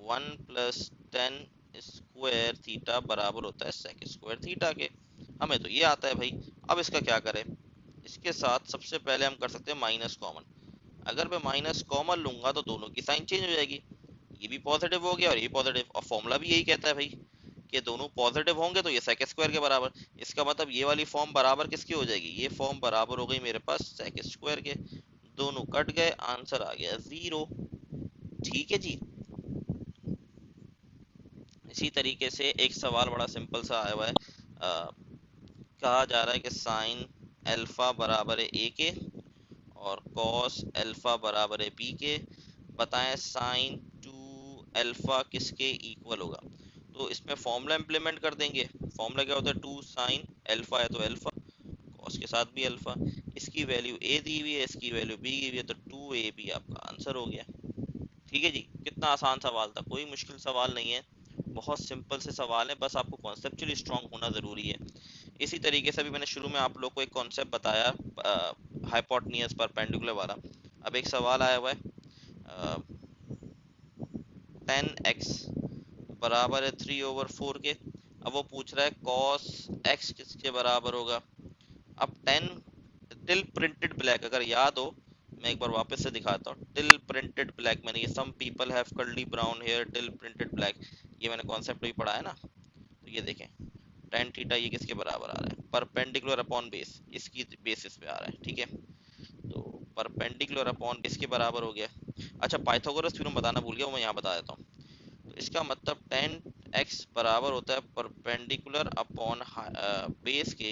Speaker 1: 1 + tan² थीटा बराबर होता है sec स्क्वायर थीटा के। हमें तो ये आता है भाई। अब इसका क्या करें, इसके साथ सबसे पहले हम कर सकते हैं माइनस कॉमन। अगर मैं माइनस कॉमन लूंगा तो दोनों की साइन चेंज हो जाएगी, ये भी पॉजिटिव हो गया और ये पॉजिटिव, और फॉर्मूला भी यही कहता है भाई कि दोनों पॉजिटिव होंगे तो ये सेक स्क्वायर के बराबर। इसका मतलब ये वाली फॉर्म बराबर किसकी हो जाएगी, ये फॉर्म बराबर हो गई मेरे पास सेक स्क्वायर के। दोनों कट गए, आंसर आ गया 0। ठीक है जी। इसी तरीके से एक सवाल बड़ा सिंपल सा आया हुआ है। कहा जा रहा है कि साइन अल्फा बराबर है ए के और कॉस अल्फा बराबर है बी के, बताएं साइन 2 अल्फा किसके इक्वल होगा। तो इसमें फॉर्मूला इंप्लीमेंट कर देंगे। फॉर्मूला क्या होता है, 2 साइन अल्फा है तो अल्फा, कॉस के साथ भी अल्फा, इसकी वैल्यू ए दी हुई है, इसकी वैल्यू बी दी हुई है, तो 2ab आपका आंसर हो गया। ठीक है जी, कितना आसान सवाल था, कोई मुश्किल सवाल नहीं है, बहुत सिंपल से सवाल है, बस आपको कॉन्सेप्चुअली स्ट्रांग होना ज़रूरी है। इसी तरीके से अभी मैंने शुरू में आप लोग को एक कॉन्सेप्ट बताया हाइपोटेन्यूज परपेंडिकुलर वाला। अब एक सवाल आया हुआ है 10x बराबर है 3/4 के। अब वो पूछ रहा है कॉस x किसके बराबर होगा। अब 10 टिल प्रिंटेड ब्लैक, अगर याद हो मैं एक बार वापस से दिखाता हूँ। टिल प्रिंटेड ब्लैक मैंने ये सम people have curly brown hair till printed black, ये मैंने कॉन्सेप्ट भी पढ़ा है ना। तो ये देखें tan थीटा ये किसके बराबर आ रहा है, परपेंडिकुलर अपॉन बेस, इसकी बेसिस पे आ रहा है। ठीक है, तो परपेंडिकुलर अपॉन बेस के बराबर हो गया। अच्छा पाइथागोरस थ्योरम बताना भूल गया, मैं यहाँ बता देता हूँ। तो इसका मतलब tan x बराबर होता है परपेंडिकुलर अपॉन बेस के।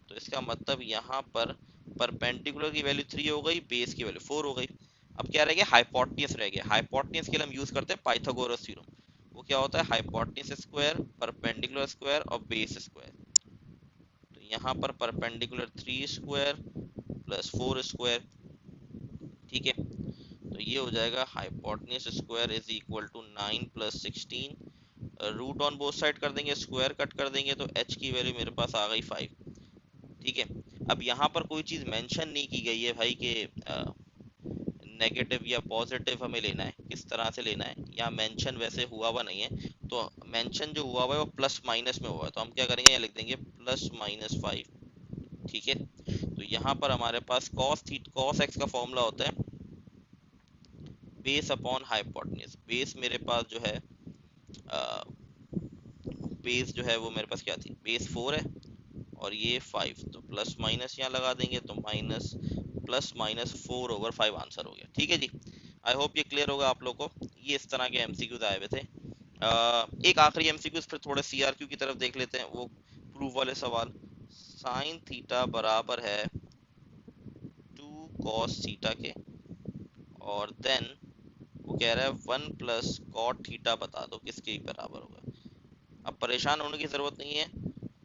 Speaker 1: तो इसका मतलब यहाँ पर परपेंडिकुलर की वैल्यू 3 हो गई, बेस की वैल्यू 4 हो गई। अब क्या रह गया, हाइपोटेन्यूज रह गया। हाइपोटेन्यूज के लिए हम यूज करते हैं पाइथागोरस थ्योरम। वो क्या होता है, हाइपोटेन्यूज स्क्वायर परपेंडिकुलर स्क्वायर और बेस स्क्वायर। तो यहाँ पर परपेंडिकुलर 3² प्लस 4²। ठीक है, तो ये हो जाएगा hypotenuse square is equal to 9 + 16। Root on both side कर देंगे, स्क्वायर कट कर देंगे, तो h की वैल्यू मेरे पास आ गई 5। ठीक है, अब यहाँ पर कोई चीज़ मेंशन नहीं की गई है भाई कि नेगेटिव या पॉजिटिव हमें लेना है, किस तरह से लेना है, या मेंशन वैसे हुआ हुआ नहीं है। तो मेंशन जो हुआ हुआ है वो प्लस माइनस में हुआ है, तो हम क्या करेंगे, यहाँ लिख देंगे +-5। ठीक है, तो यहाँ पर हमारे पास कॉस एक्स का फॉर्मूला होता है बेस अपॉन हाइपोटेन्यूज। बेस मेरे पास जो है बेस जो है वो मेरे पास क्या थी, बेस 4 है और ये 5, तो प्लस माइनस यहाँ लगा देंगे, तो माइनस +-4/5 आंसर हो गया। ठीक है जी, आई होप ये क्लियर होगा आप लोग को। ये इस तरह के एमसीक्यूज आए हुए थे। एक आखिरी एमसीक्यूज फिर थोड़े सीआरक्यू की तरफ देख लेते हैं, वो प्रूफ वाले सवाल। साइन थीटा बराबर है 2 cos थीटा के, और देन वो कह रहा है 1 + cot थीटा बता दो किसके बराबर होगा। अब परेशान होने की जरूरत नहीं है,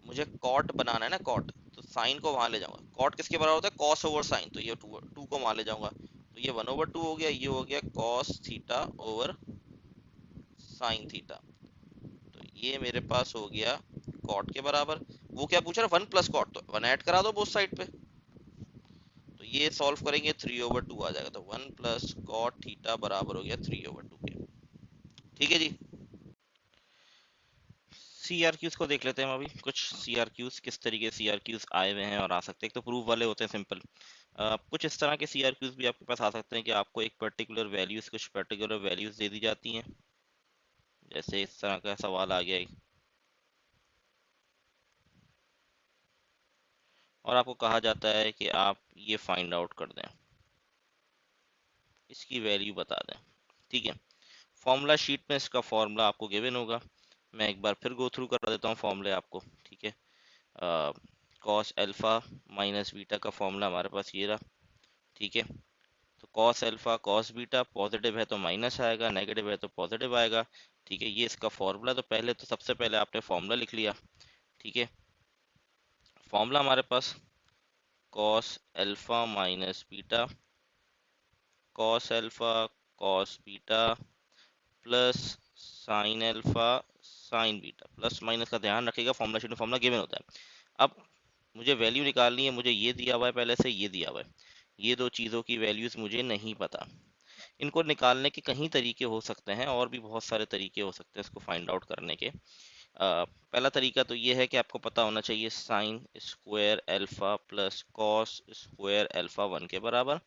Speaker 1: मुझे कॉट बनाना है ना, कॉट, तो साइन को वहां ले जाऊंगा। कॉट किसके बराबर होता है, कॉस ओवर साइन, तो ये टू को वहां ले जाऊंगा, तो ये 1/2 हो गया, ये हो गया cos theta over sine theta. तो ये मेरे पास हो गया कॉट के बराबर। वो क्या पूछ रहा है, 1 + cot, तो 1 ऐड करा दो बोथ साइड पे, तो ये सॉल्व करेंगे 3/2 आ जाएगा, तो 1 + cot थीटा बराबर हो गया 3/2 के। ठीक है जी। सीआरक्यूज को देख लेते हैं हम अभी, कुछ सीआरक्यूज किस तरीके से सीआरक्यूज आए हुए हैं और आ सकते हैं। एक तो प्रूफ वाले होते हैं सिंपल, कुछ इस तरह के सीआरक्यूज भी आपके पास आ सकते हैं कि आपको एक पर्टिकुलर वैल्यूज, कुछ पर्टिकुलर वैल्यूज दे दी जाती हैं। जैसे इस तरह का सवाल आ गया एक, और आपको कहा जाता है कि आप ये फाइंड आउट कर दें, इसकी वैल्यू बता दें। ठीक है, फॉर्मूला शीट में इसका फॉर्मूला आपको गिवन होगा, मैं एक बार फिर गो थ्रू करा देता हूँ फॉर्मूले आपको। ठीक है, कॉस अल्फा माइनस बीटा का फॉर्मूला हमारे पास ये रहा। ठीक है, तो cos alpha cos beta, positive है तो माइनस आएगा, नेगेटिव है तो पॉजिटिव आएगा। ठीक है, ये इसका फॉर्मूला, तो पहले तो सबसे पहले आपने फॉर्मूला लिख लिया। ठीक है, फॉर्मूला हमारे पास cos alpha minus beta, cos alpha cos beta plus sine alpha sine beta, plus minus का ध्यान रखिएगा, फॉर्मूला शीट में फॉर्मूला गिवन होता है। अब मुझे वैल्यू निकालनी है, मुझे ये दिया हुआ है पहले से, ये दिया हुआ है, ये दो चीज़ों की वैल्यूज़ मुझे नहीं पता। इनको निकालने के कई तरीके हो सकते हैं, और भी बहुत सारे तरीके हो सकते हैं इसको फाइंड आउट करने के। पहला तरीका तो ये है कि आपको पता होना चाहिए sign square alpha plus cos square alpha 1 के बराबर।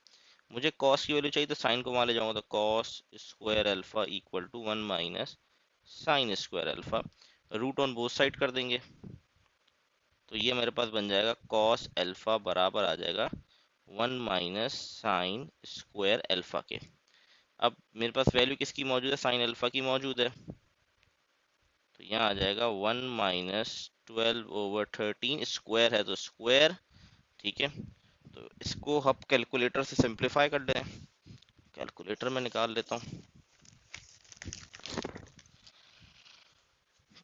Speaker 1: मुझे कॉस की वैल्यू चाहिए तो साइन को वहां ले जाऊंगा, तो cos square alpha equal to 1 minus sign square alpha, root on both side कर देंगे, तो ये मेरे पास बन जाएगा कॉस अल्फा बराबर आ जाएगा 1 माइनस साइन स्क्वायर अल्फा के। अब मेरे पास वैल्यू किसकी मौजूद है, साइन अल्फा की मौजूद है, तो यहाँ आ जाएगा 1 माइनस 12/13, स्क्वायर है तो स्क्वायर, ठीक है। तो इसको हम कैलकुलेटर से सिंप्लीफाई कर दें, कैलकुलेटर में निकाल लेता हूँ,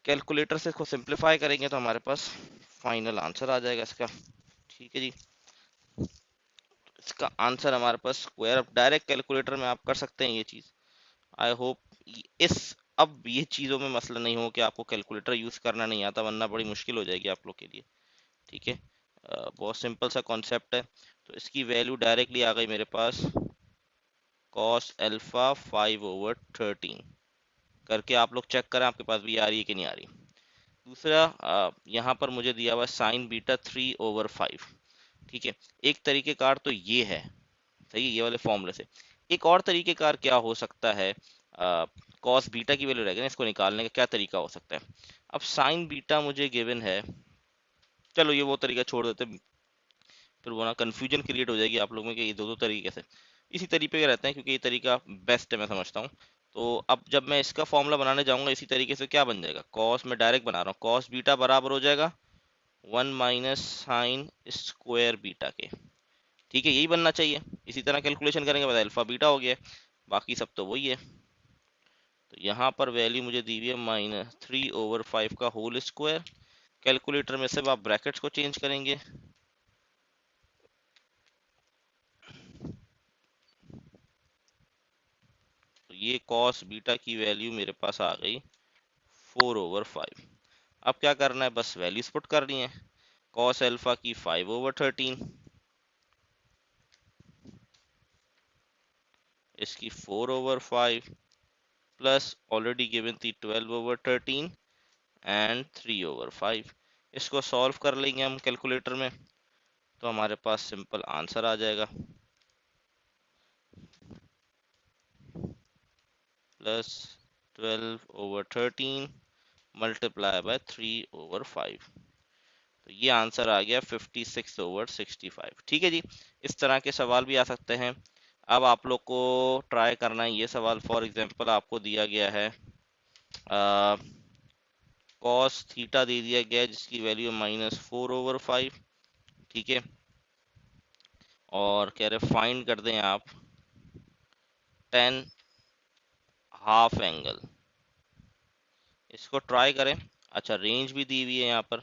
Speaker 1: कैलकुलेटर से इसको सिंप्लीफाई करेंगे तो हमारे पास फाइनल आंसर आ जाएगा इसका, ठीक है जी। इसका आंसर हमारे पास स्क्वायर, अब डायरेक्ट कैलकुलेटर में आप कर सकते हैं ये चीज़। आई होप इस अब ये चीज़ों में मसला नहीं हो कि आपको कैलकुलेटर यूज़ करना नहीं आता, वरना बड़ी मुश्किल हो जाएगी आप लोग के लिए, ठीक है। बहुत सिंपल सा कॉन्सेप्ट है। तो इसकी वैल्यू डायरेक्टली आ गई मेरे पास कॉस अल्फा 5/13 करके, आप लोग चेक करें आपके पास भी आ रही है कि नहीं आ रही। दूसरा यहाँ पर मुझे दिया हुआ साइन बीटा 3/5, ठीक है। एक तरीके कार तो ये है, सही है, ये वाले फॉर्मूले से। एक और तरीके कार क्या हो सकता है, कॉस बीटा की वैल्यू रहेगी ना, इसको निकालने का क्या तरीका हो सकता है। अब साइन बीटा मुझे गिवन है, चलो ये वो तरीका छोड़ देते, फिर वो ना कन्फ्यूजन क्रिएट हो जाएगी आप लोगों में कि ये दो दो तरीके से। इसी तरीके के रहते हैं क्योंकि ये तरीका बेस्ट है, मैं समझता हूँ। तो अब जब मैं इसका फॉर्मूला बनाने जाऊंगा इसी तरीके से, क्या बन जाएगा, कॉस में डायरेक्ट बना रहा हूँ, कॉस बीटा बराबर हो जाएगा 1 माइनस साइन स्क्वायर बीटा के, ठीक है, यही बनना चाहिए। इसी तरह कैलकुलेशन करेंगे बाद अल्फा बीटा हो गया, बाकी सब तो वही है। तो यहाँ पर वैल्यू मुझे दी हुई है -3/5 का होल स्क्वायर। कैलकुलेटर में सिर्फ आप ब्रैकेट्स को चेंज करेंगे, तो ये कॉस बीटा की वैल्यू मेरे पास आ गई 4/5। अब क्या करना है, बस वैल्यूज पुट करनी है। कॉस अल्फा की 5/13, इसकी 4/5, प्लस ऑलरेडी गिवन थी 12/13 एंड 3/5। इसको सॉल्व कर लेंगे हम कैलकुलेटर में, तो हमारे पास सिंपल आंसर आ जाएगा, प्लस 12/13 मल्टीप्लाई बाय 3/5, तो ये आंसर आ गया 56/65, ठीक है जी। इस तरह के सवाल भी आ सकते हैं। अब आप लोग को ट्राई करना है ये सवाल, फॉर एग्जांपल आपको दिया गया है कॉस थीटा दे दिया गया है जिसकी वैल्यू -4/5, ठीक है, और कह रहे फाइंड कर दें आप 10 हाफ एंगल, इसको ट्राई करें। अच्छा, रेंज भी दी हुई है यहाँ पर।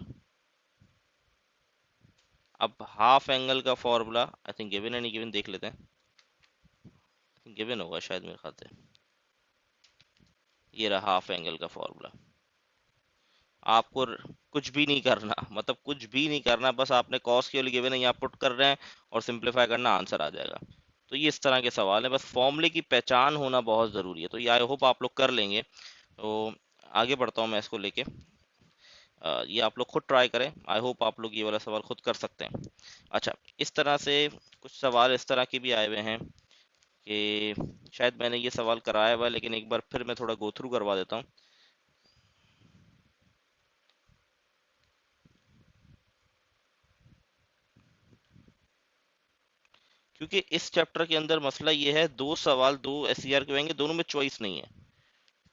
Speaker 1: अब हाफ एंगल का फॉर्मूला आई थिंक गिवन है, नहीं गिवन देख लेते हैं, गिवन होगा शायद मेरे ख्याल से। ये रहा हाफ एंगल का फॉर्मूला। आपको कुछ भी नहीं करना, मतलब कुछ भी नहीं करना, बस आपने कॉस की वैल्यू गिवन है यहाँ पुट कर रहे हैं और सिंपलीफाई करना, आंसर आ जाएगा। तो ये इस तरह के सवाल है, बस फॉर्मूले की पहचान होना बहुत ज़रूरी है, तो ये आई होप आप लोग कर लेंगे। तो आगे बढ़ता हूँ मैं इसको लेके, ये आप लोग खुद ट्राई करें, आई होप आप लोग ये वाला सवाल खुद कर सकते हैं। अच्छा, इस तरह से कुछ सवाल इस तरह के भी आए हुए हैं कि शायद मैंने ये सवाल कराया हुआ है, लेकिन एक बार फिर मैं थोड़ा गो थ्रू करवा देता हूँ। क्योंकि इस चैप्टर के अंदर मसला ये है, दो सवाल दो एससीआर के होंगे, दोनों में चॉइस नहीं है,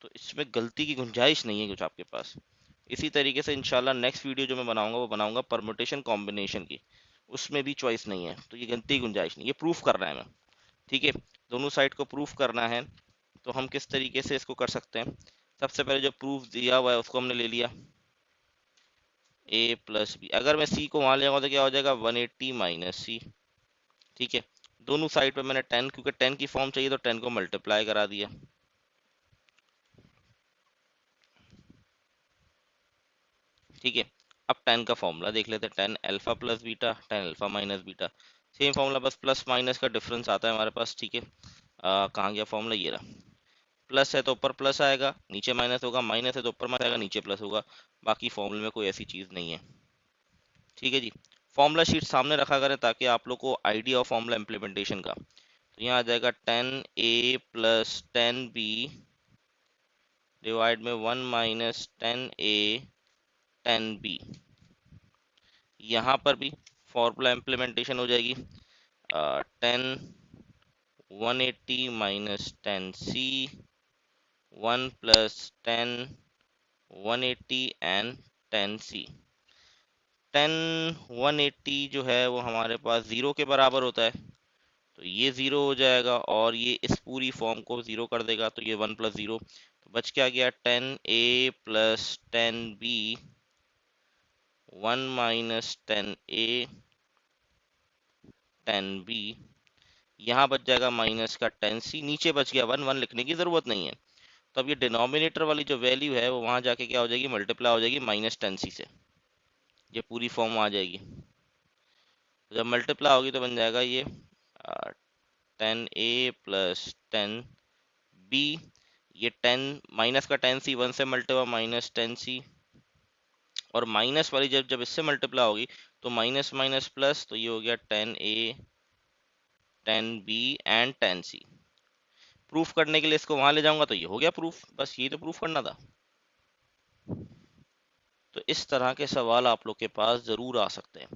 Speaker 1: तो इसमें गलती की गुंजाइश नहीं है कुछ आपके पास। इसी तरीके से इंशाल्लाह नेक्स्ट वीडियो जो मैं बनाऊंगा वो बनाऊंगा परमुटेशन कॉम्बिनेशन की, उसमें भी चॉइस नहीं है, तो ये गलती की गुंजाइश नहीं, ये प्रूफ करना है मैं, ठीक है, दोनों साइड को प्रूफ करना है। तो हम किस तरीके से इसको कर सकते हैं, सबसे पहले जो प्रूफ दिया हुआ है उसको हमने ले लिया, a+b, अगर मैं c को वहां ले जाऊंगा तो क्या हो जाएगा 180 माइनस सी, ठीक है। दोनों साइड पे मैंने 10, क्योंकि 10 की फॉर्म चाहिए तो 10 को मल्टीप्लाई करा दिया, ठीक है। अब टेन का फॉर्मूला देख लेते हैं, tan alpha plus beta, tan alpha minus beta, same formula, बस प्लस माइनस का डिफरेंस आता है हमारे पास, ठीक है। कहाँ गया फॉर्मूला, ये रहा। प्लस है तो ऊपर प्लस आएगा, नीचे माइनस होगा, माइनस है तो ऊपर माइनस आएगा, नीचे प्लस होगा। बाकी फॉर्मूले में कोई ऐसी चीज़ नहीं है, ठीक है जी। फॉर्मूला शीट सामने रखा करें ताकि आप लोग को आइडिया ऑफ फॉर्मूला इम्प्लीमेंटेशन का। तो यहाँ आ जाएगा ten A plus ten B divide में one minus ten A ten B. यहाँ पर भी फॉर्मूला इम्प्लीमेंटेशन हो जाएगी, ten one eighty minus ten C one plus ten one eighty and ten C. Ten one eighty जो है वो हमारे पास ज़ीरो के बराबर होता है, तो ये ज़ीरो हो जाएगा और ये इस पूरी फॉर्म को ज़ीरो कर देगा, तो ये वन प्लस ज़ीरो, तो बच क्या गया ten A plus ten B one minus ten A ten B. यहाँ बच जाएगा माइनस का टेन सी, नीचे बच गया वन, वन लिखने की ज़रूरत नहीं है। तो अब ये डिनोमिनेटर वाली जो वैल्यू है वो वहाँ जाके क्या हो जाएगी, मल्टीप्लाई हो जाएगी माइनस टेन सी से, ये पूरी फॉर्म आ जाएगी। तो जब मल्टीप्लाई होगी तो बन जाएगा ये ten A plus ten B, ये टेन माइनस का टेन सी वन से मल्टीप्लाई माइनस टेन सी, और माइनस वाली जब जब इससे मल्टीप्लाई होगी तो माइनस माइनस प्लस, तो ये हो गया ten A ten B and ten C. Proof करने के लिए इसको वहां ले जाऊंगा तो ये हो गया प्रूफ, बस ये तो प्रूफ करना था। तो इस तरह के सवाल आप लोग के पास जरूर आ सकते हैं।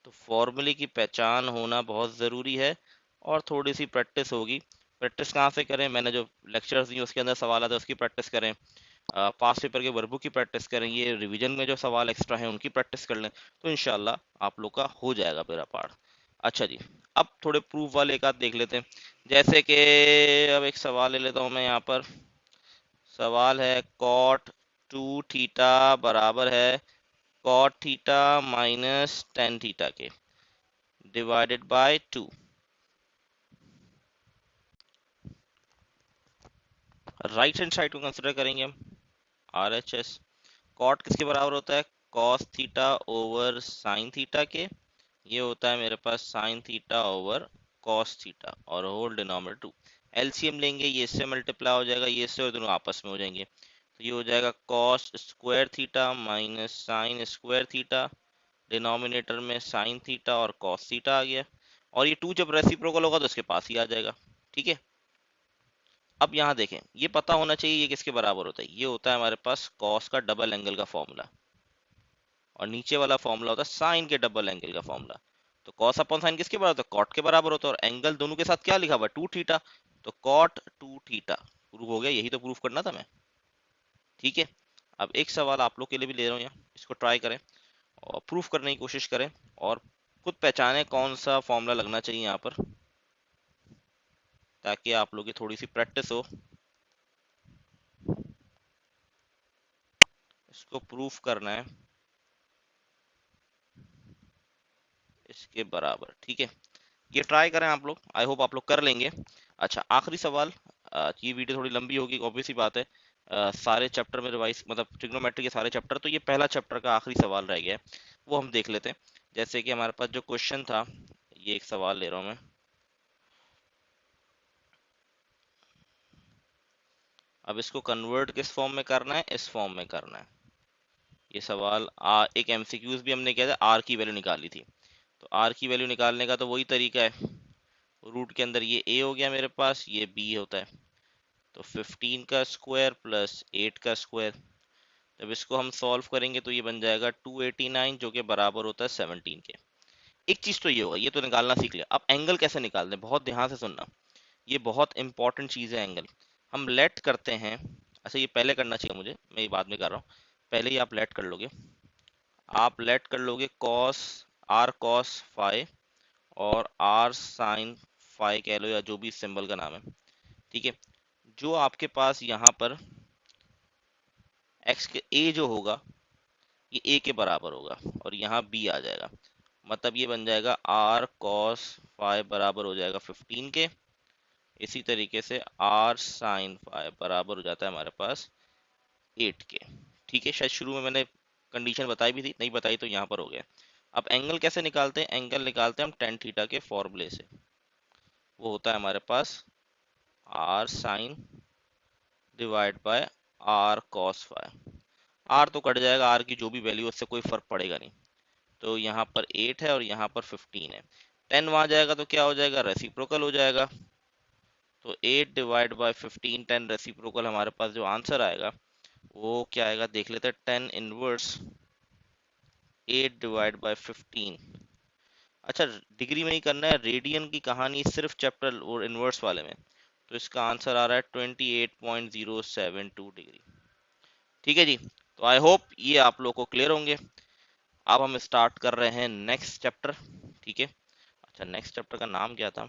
Speaker 1: तो फॉर्मूले की पहचान होना बहुत ज़रूरी है, और थोड़ी सी प्रैक्टिस होगी। प्रैक्टिस कहाँ से करें, मैंने जो लेक्चर्स दिए उसके अंदर सवाल आते हैं उसकी प्रैक्टिस करें, पास पेपर के वर्कबुक की प्रैक्टिस करें, ये रिवीजन में जो सवाल एक्स्ट्रा हैं उनकी प्रैक्टिस कर लें, तो इंशाल्लाह आप लोग का हो जाएगा मेरा पाठ। अच्छा जी, अब थोड़े प्रूफ वाले एक आध देख लेते हैं। जैसे कि अब एक सवाल ले लेता हूँ मैं यहाँ पर। सवाल है कॉट टू थीटा बराबर है cot theta minus ten theta के divided by two. Right hand side को कंसिडर करेंगे हम, आर एच एस। कॉट किसके बराबर होता है, cos theta over sine theta के, ये होता है मेरे पास sine theta over cos theta, और होल डिनोमिनेटर टू। एलसीएम लेंगे, ये इससे मल्टीप्लाई हो जाएगा, ये इससे, और दोनों आपस में हो जाएंगे, तो ये हो जाएगा cos square theta minus sine square theta, denominator में साइन थीटा और कॉस थीटा आ गया, और ये टू जब रेसिप्रोकल होगा तो इसके पास ही आ जाएगा, ठीक है। अब यहाँ देखें, ये पता होना चाहिए ये किसके बराबर होता है, ये होता है हमारे पास कॉस का डबल एंगल का फॉर्मूला, और नीचे वाला फॉर्मूला होता है साइन के डबल एंगल का फॉर्मूला। तो कॉस अपॉन साइन किसके बराबर होता है, कॉट के बराबर होता है, और एंगल दोनों के साथ क्या लिखा हुआ है, टू थीटा, तो कॉट टू थीटा प्रूफ हो गया, यही तो प्रूफ करना था मैं, ठीक है। अब एक सवाल आप लोग के लिए भी ले रहा हूँ यहाँ, इसको ट्राई करें और प्रूफ करने की कोशिश करें, और खुद पहचाने कौन सा फॉर्मूला लगना चाहिए यहाँ पर, ताकि आप लोग की थोड़ी सी प्रैक्टिस हो। इसको प्रूफ करना है इसके बराबर, ठीक है। ये ट्राई करें आप लोग, आई होप आप लोग कर लेंगे। अच्छा, आखिरी सवाल। ये वीडियो थोड़ी लंबी होगी, ऑब्वियस सी बात है। सारे चैप्टर में रिवाइज, मतलब ट्रिग्नोमेट्री के सारे चैप्टर, तो ये पहला चैप्टर का आखिरी सवाल रह गया है, वो हम देख लेते हैं। जैसे कि हमारे पास जो क्वेश्चन था, ये एक सवाल ले रहा हूँ मैं। अब इसको कन्वर्ट किस फॉर्म में करना है, इस फॉर्म में करना है। ये सवाल एक एमसीक्यूज भी हमने किया था, आर की वैल्यू निकाली थी, तो आर की वैल्यू निकालने का तो वही तरीका है। रूट के अंदर ये ए हो गया मेरे पास, ये बी होता है, तो 15 का स्क्वायर प्लस 8 का स्क्वायर। जब इसको हम सॉल्व करेंगे तो ये बन जाएगा 289, जो कि बराबर होता है 17 के। एक चीज तो ये होगा, ये तो निकालना सीख लिया। अब एंगल कैसे निकालते हैं, बहुत ध्यान से सुनना, ये बहुत इंपॉर्टेंट चीज है एंगल। हम लेट करते हैं, अच्छा ये पहले करना चाहिए मुझे, मैं ये बाद में कर रहा हूँ, पहले ही आप लेट कर लोगे। आप लेट कर लोगे कॉस, आर कॉस फाई और आर साइन फाई कह लो, या जो भी सिंबल का नाम है, ठीक है। जो आपके पास यहाँ पर एक्स के ए जो होगा, ये ए के बराबर होगा, और यहाँ बी आ जाएगा, मतलब ये बन जाएगा आर कॉस फाई बराबर हो जाएगा 15 के। इसी तरीके से आर साइन फाई बराबर हो जाता है हमारे पास 8 के, ठीक है। शायद शुरू में मैंने कंडीशन बताई भी थी, नहीं बताई तो यहाँ पर हो गया। अब एंगल कैसे निकालते हैं? एंगल निकालते हैं हम टेन थीटा के फॉर्मूले से। वो होता है हमारे पास R sine divide by R cos phi. R तो कट जाएगा, आर की जो भी वैल्यू उससे कोई फर्क पड़ेगा नहीं। तो यहाँ पर 8 है और यहाँ पर 15 है। 10 वहां जाएगा तो क्या हो जाएगा? रेसिप्रोकल हो जाएगा। तो 8 डिवाइड बाय 15, 10 रेसिप्रोकल, हमारे पास जो आंसर आएगा वो क्या आएगा देख लेते हैं। 10 इनवर्स 8 डिवाइड बाय 15। अच्छा, डिग्री में ही करना है, रेडियन की कहानी सिर्फ चैप्टर और इनवर्स वाले में। तो इसका आंसर आ रहा है 28.072 डिग्री। ठीक है जी। तो आई होप ये आप लोग को क्लियर होंगे। अब हम स्टार्ट कर रहे हैं नेक्स्ट चैप्टर। ठीक है। अच्छा, नेक्स्ट चैप्टर का नाम क्या था?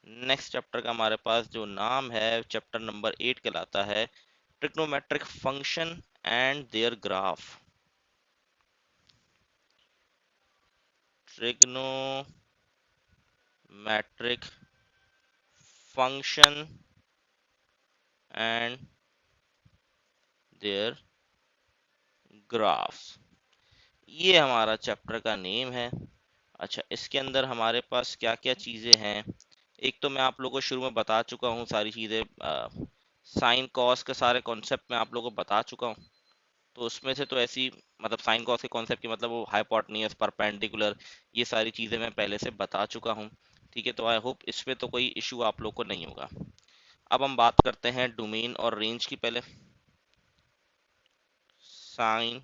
Speaker 1: नेक्स्ट चैप्टर का हमारे पास जो नाम है, चैप्टर नंबर 8 कहलाता है trigonometric function and there graph. Trigonometric function and there graphs, ये हमारा चैप्टर का नेम है। अच्छा, इसके अंदर हमारे पास क्या क्या चीज़ें हैं? एक तो मैं आप लोगों को शुरू में बता चुका हूँ सारी चीज़ें, साइन कॉस के सारे कॉन्सेप्ट मैं आप लोगों को बता चुका हूँ। तो उसमें से तो ऐसी, मतलब साइन कॉस के कॉन्सेप्ट की मतलब वो हाइपोटेन्यूज, परपेंडिकुलर, ये सारी चीज़ें मैं पहले से बता चुका हूँ। ठीक है। तो आई होप इसमें तो कोई इशू आप लोग को नहीं होगा। अब हम बात करते हैं डोमेन और रेंज की। पहले साइन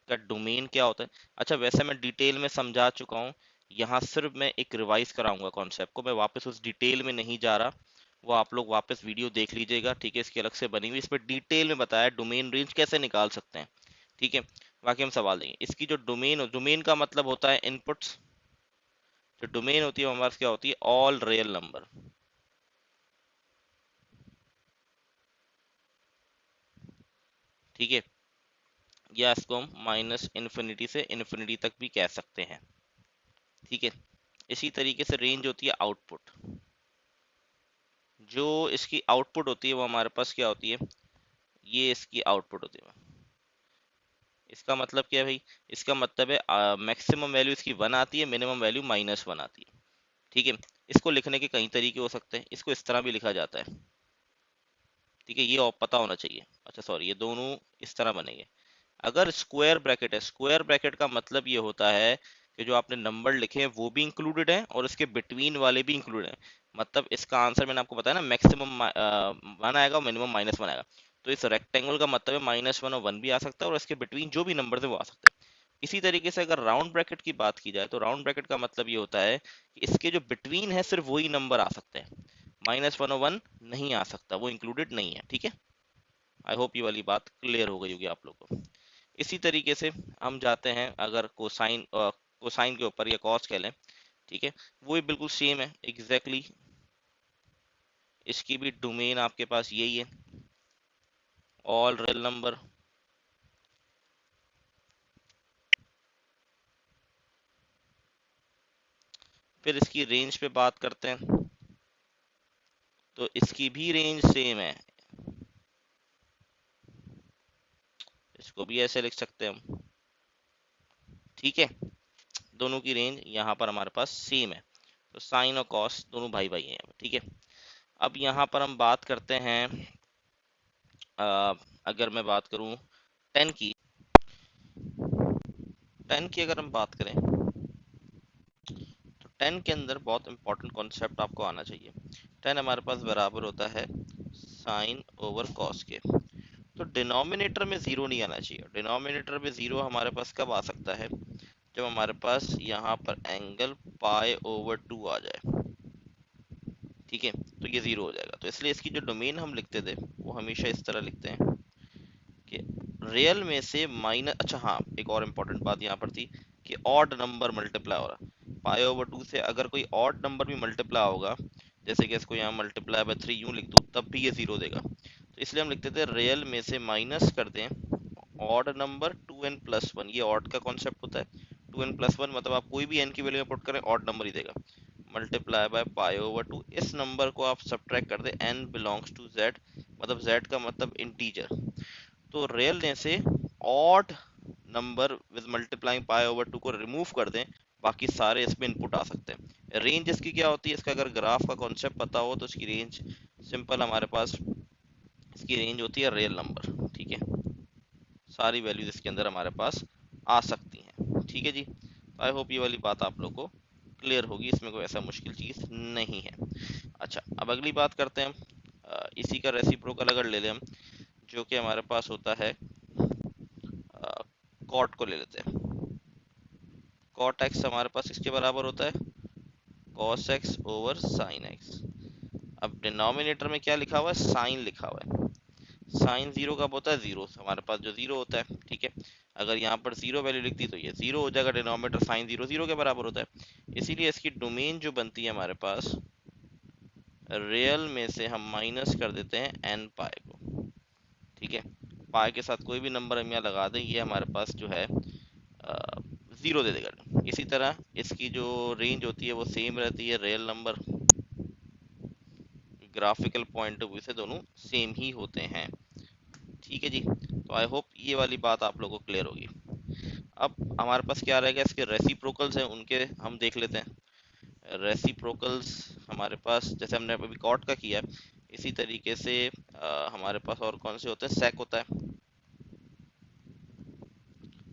Speaker 1: का डोमेन क्या होता है? अच्छा, वैसे मैं डिटेल में समझा चुका हूँ। यहाँ सिर्फ मैं एक रिवाइज कराऊंगा कॉन्सेप्ट को, मैं वापस उस डिटेल में नहीं जा रहा। वो आप लोग वापस वीडियो देख लीजिएगा। ठीक है। इसकी अलग से बनी हुई, इस पर डिटेल में बताया डोमेन रेंज कैसे निकाल सकते हैं। ठीक है। बाकी हम सवाल देंगे। इसकी जो डोमेन, डोमेन का मतलब होता है इनपुट्स। जो डोमेन होती है वो हमारे पास क्या होती है? All real number. ठीक है। या इसको हम माइनस इन्फिनिटी से इन्फिनिटी तक भी कह सकते हैं। ठीक है। इसी तरीके से रेंज होती है आउटपुट। जो इसकी आउटपुट होती है वो हमारे पास क्या होती है? ये इसकी आउटपुट होती है। इसका मतलब क्या है भाई? इसका मतलब है मैक्सिमम वैल्यू इसकी 1 आती है, मिनिमम वैल्यू -1 आती है। ठीक है। इसको लिखने के कई तरीके हो सकते हैं, इसको इस तरह भी लिखा जाता है। ठीक है, ये और पता होना चाहिए। अच्छा सॉरी, ये दोनों इस तरह बनेंगे। अगर स्क्वायर ब्रैकेट है, स्क्वायर ब्रैकेट का मतलब ये होता है कि जो आपने नंबर लिखे हैं वो भी इंक्लूडेड हैं और इसके बिटवीन वाले भी इंक्लूडेड हैं। मतलब इसका आंसर मैंने आपको बताया ना, मैक्सिमम 1 आएगा और मिनिमम -1 आएगा। तो इस रेक्टेंगल का मतलब है -1 और 1 भी आ सकता है और इसके बिटवीन जो भी नंबर है वो आ सकते हैं। इसी तरीके से अगर राउंड ब्रैकेट की बात की जाए तो राउंड ब्रैकेट का मतलब ये होता है कि इसके जो बिटवीन है सिर्फ वही नंबर आ सकते हैं, -1 और 1 नहीं आ सकता, वो इंक्लूडेड नहीं है। ठीक है। आई होप ये वाली बात क्लियर हो गई होगी आप लोगों को। इसी तरीके से हम जाते हैं अगर कोसाइन, कोसाइन के ऊपर या कॉस कह लें। ठीक है। वो भी बिल्कुल सेम है एग्जैक्टली exactly। इसकी भी डोमेन आपके पास यही है, ऑल रियल नंबर। फिर इसकी रेंज पे बात करते हैं तो इसकी भी रेंज सेम है। इसको भी ऐसे लिख सकते हैं हम। ठीक है। दोनों की रेंज यहाँ पर हमारे पास सेम है। तो साइन और कॉस दोनों भाई भाई हैं यहाँ पर। ठीक है। अब यहाँ पर हम बात करते हैं, अगर मैं बात करूँ टेन की, टेन की अगर हम बात करें तो टेन के अंदर बहुत इंपॉर्टेंट कॉन्सेप्ट आपको आना चाहिए। टेन हमारे पास बराबर होता है साइन ओवर कॉस के। तो डिनोमिनेटर में जीरो नहीं आना चाहिए। डिनोमिनेटर में जीरो हमारे पास कब आ सकता है? जब हमारे पास यहाँ पर एंगल π/2 आ जाए। ठीक है। तो ये जीरो हो जाएगा। तो इसलिए इसकी जो डोमेन हम लिखते थे वो हमेशा इस तरह लिखते हैं कि रियल में से माइनस, अच्छा हाँ, एक और इम्पोर्टेंट बात यहाँ पर थी कि ऑड नंबर मल्टीप्लाई हो रहा, π/2 से अगर कोई ऑड नंबर भी मल्टीप्लाई होगा, जैसे कि इसको यहाँ मल्टीप्लाई बाय 3 यूं लिख दूँ तब भी ये जीरो देगा। तो इसलिए हम लिखते थे रियल में से माइनस कर दें ऑड नंबर 2n+1। ये ऑड का कॉन्सेप्ट होता है। 2n+1 मतलब आप कोई भी n की वैल्यू पुट करें ऑड नंबर ही देगा। मल्टीप्लाई बाय π/2, इस नंबर को आप सब्ट्रैक्ट कर दें n बिलोंग्स टू z, मतलब z का मतलब इंटीजर। तो रियल में से odd number with multiplying pi over 2 को रिमूव कर दें, बाकी सारे इसमें इनपुट आ सकते हैं। रेंज इसकी क्या होती है, इसका अगर ग्राफ का कॉन्सेप्ट पता हो तो इसकी रेंज सिंपल, हमारे पास इसकी रेंज होती है रियल नंबर, ठीक है। सारी वैल्यूज इसके अंदर हमारे पास आ सकती हैं, ठीक है जी। आई होप ये वाली बात आप लोग को क्लियर होगी, इसमें कोई ऐसा मुश्किल चीज़ नहीं है। अच्छा, अब अगली बात करते हैं हम, इसी का रेसिप्रोकल अगर ले लें हम, जो कि हमारे पास होता है कॉट को ले लेते हैं। कॉट एक्स हमारे पास इसके बराबर होता है cos x over sine x. अब डिनोमिनेटर में क्या लिखा हुआ है, साइन लिखा हुआ है। साइन जीरो कब होता है, जीरो हमारे पास जो जीरो होता है, ठीक है। अगर यहाँ पर जीरो वैल्यू लिखती तो ये जीरो हो जाएगा, डिनोमिनेटर साइन जीरो जीरो के बराबर होता है। इसीलिए इसकी डोमेन जो बनती है हमारे पास, रियल में से हम माइनस कर देते हैं एन पाई को, ठीक है। पाई के साथ कोई भी नंबर हम यहाँ लगा दें, ये हमारे पास जो है जीरो दे देगा। इसी तरह इसकी जो रेंज होती है वो सेम रहती है, real number graphical point of view से दोनों सेम ही होते हैं, ठीक है जी। तो आई होप ये वाली बात आप लोगों को क्लियर होगी। अब हमारे पास क्या रहेगा, इसके रेसिप्रोकल्स हैं, उनके हम देख लेते हैं। रेसिप्रोकल्स हमारे पास जैसे हमने अभी कॉट का किया है, इसी तरीके से हमारे पास और कौन से होते हैं, सेक होता है,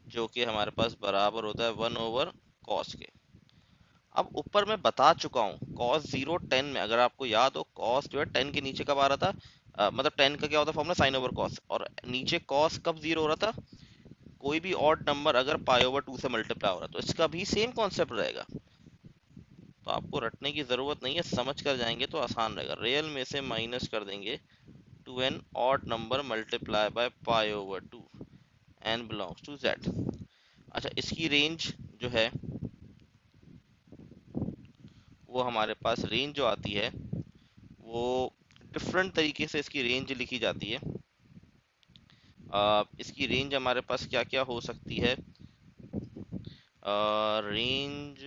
Speaker 1: जो कि हमारे पास बराबर होता है 1 ओवर कॉस के। अब ऊपर मैं बता चुका हूँ कॉस 0 10 में, अगर आपको याद हो कॉस जो है 10 के नीचे कब आ रहा था, मतलब 10 का क्या होता है फॉर्मूला, साइन ओवर कॉस, और नीचे कॉस कब जीरो हो रहा था, कोई भी ऑड नंबर अगर पाई ओवर 2 से मल्टीप्लाई हो रहा है, तो इसका भी सेम कॉन्सेप्ट रहेगा। तो आपको रटने की जरूरत नहीं है, समझ कर जाएंगे तो आसान रहेगा। रियल में से माइनस कर देंगे to N odd number multiply by pi over 2, N belongs to Z. अच्छा, इसकी रेंज जो है वो हमारे पास रेंज जो आती है वो डिफरेंट तरीके से इसकी रेंज लिखी जाती है। इसकी रेंज हमारे पास क्या क्या हो सकती है, रेंज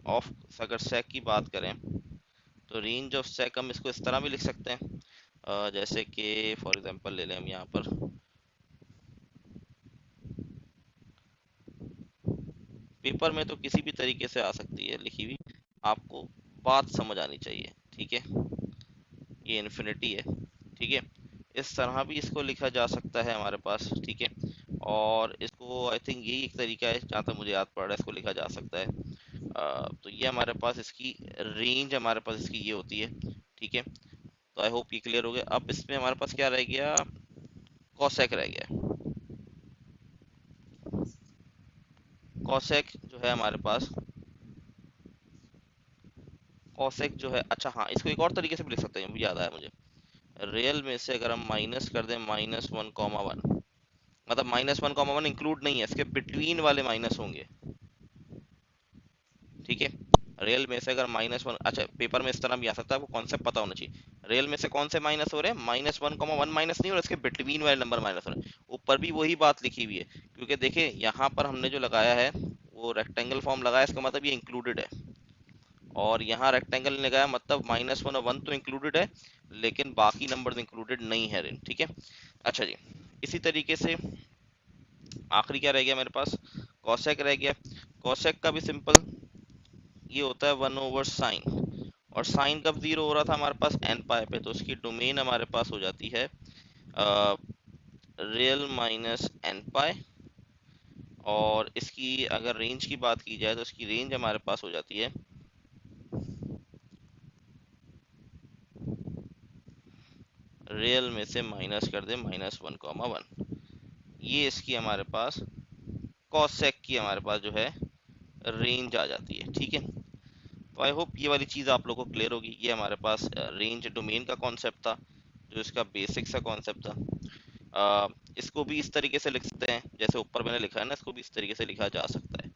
Speaker 1: ऑफ, अगर सेक की बात करें तो रेंज ऑफ सेक हम इसको इस तरह भी लिख सकते हैं, जैसे कि फॉर एग्जांपल ले लें हम यहाँ पर, पेपर में तो किसी भी तरीके से आ सकती है लिखी हुई, आपको बात समझ आनी चाहिए, ठीक है। ये इन्फिनिटी है, ठीक है। इस तरह भी इसको लिखा जा सकता है हमारे पास, ठीक है। और इसको आई थिंक यही एक तरीका है जहाँ तक मुझे याद पड़ रहा है, इसको लिखा जा सकता है। तो ये हमारे पास इसकी रेंज हमारे पास इसकी ये होती है, ठीक है। तो आई होप ये क्लियर हो गया। अब इसमें हमारे पास क्या रह गया, कॉसेक रह गया। कॉसेक जो है हमारे पास, कॉसेक जो है, अच्छा हाँ, इसको एक और तरीके से भी लिख सकते हैं, याद आया मुझे। रियल में से अगर हम माइनस कर दें -1, मतलब -1, इंक्लूड नहीं है, इसके बिटवीन वाले माइनस होंगे, ठीक है। रियल में से अगर -1, अच्छा पेपर में इस तरह भी आ सकता है, आपको कॉन्सेप्ट पता होना चाहिए। रियल में से कौन से माइनस हो रहे हैं, -1, 1 माइनस नहीं, और इसके बिटवीन वाले नंबर माइनस हो रहे हैं। ऊपर भी वही बात लिखी हुई है, क्योंकि देखिए यहाँ पर हमने जो लगाया है वो रेक्टेंगल फॉर्म लगाया, इसका मतलब ये इंक्लूडेड है। और यहाँ रेक्टेंगल लगाया मतलब -1 और 1 तो इंक्लूडेड है, लेकिन बाकी नंबर इंक्लूडेड नहीं है, ठीक है। अच्छा जी, इसी तरीके से आखिरी क्या रह गया मेरे पास, कॉसेक रह गया। कॉसेक का भी सिंपल ये होता है 1/साइन, और साइन कब जीरो हो रहा था हमारे पास, एन पाई पे, तो उसकी डोमेन हमारे पास हो जाती है रियल माइनस एन पाई। और इसकी अगर रेंज की बात की जाए तो इसकी रेंज हमारे पास हो जाती है रियल में से माइनस कर दे -1, 1। ये इसकी हमारे पास कॉसेक की हमारे पास जो है रेंज आ जाती है, ठीक है। तो आई होप ये वाली चीज़ आप लोगों को क्लियर होगी। ये हमारे पास रेंज डोमेन का कॉन्सेप्ट था, जो इसका बेसिक सा कॉन्सेप्ट था। इसको भी इस तरीके से लिख सकते हैं जैसे ऊपर मैंने लिखा है ना, इसको भी इस तरीके से लिखा जा सकता है,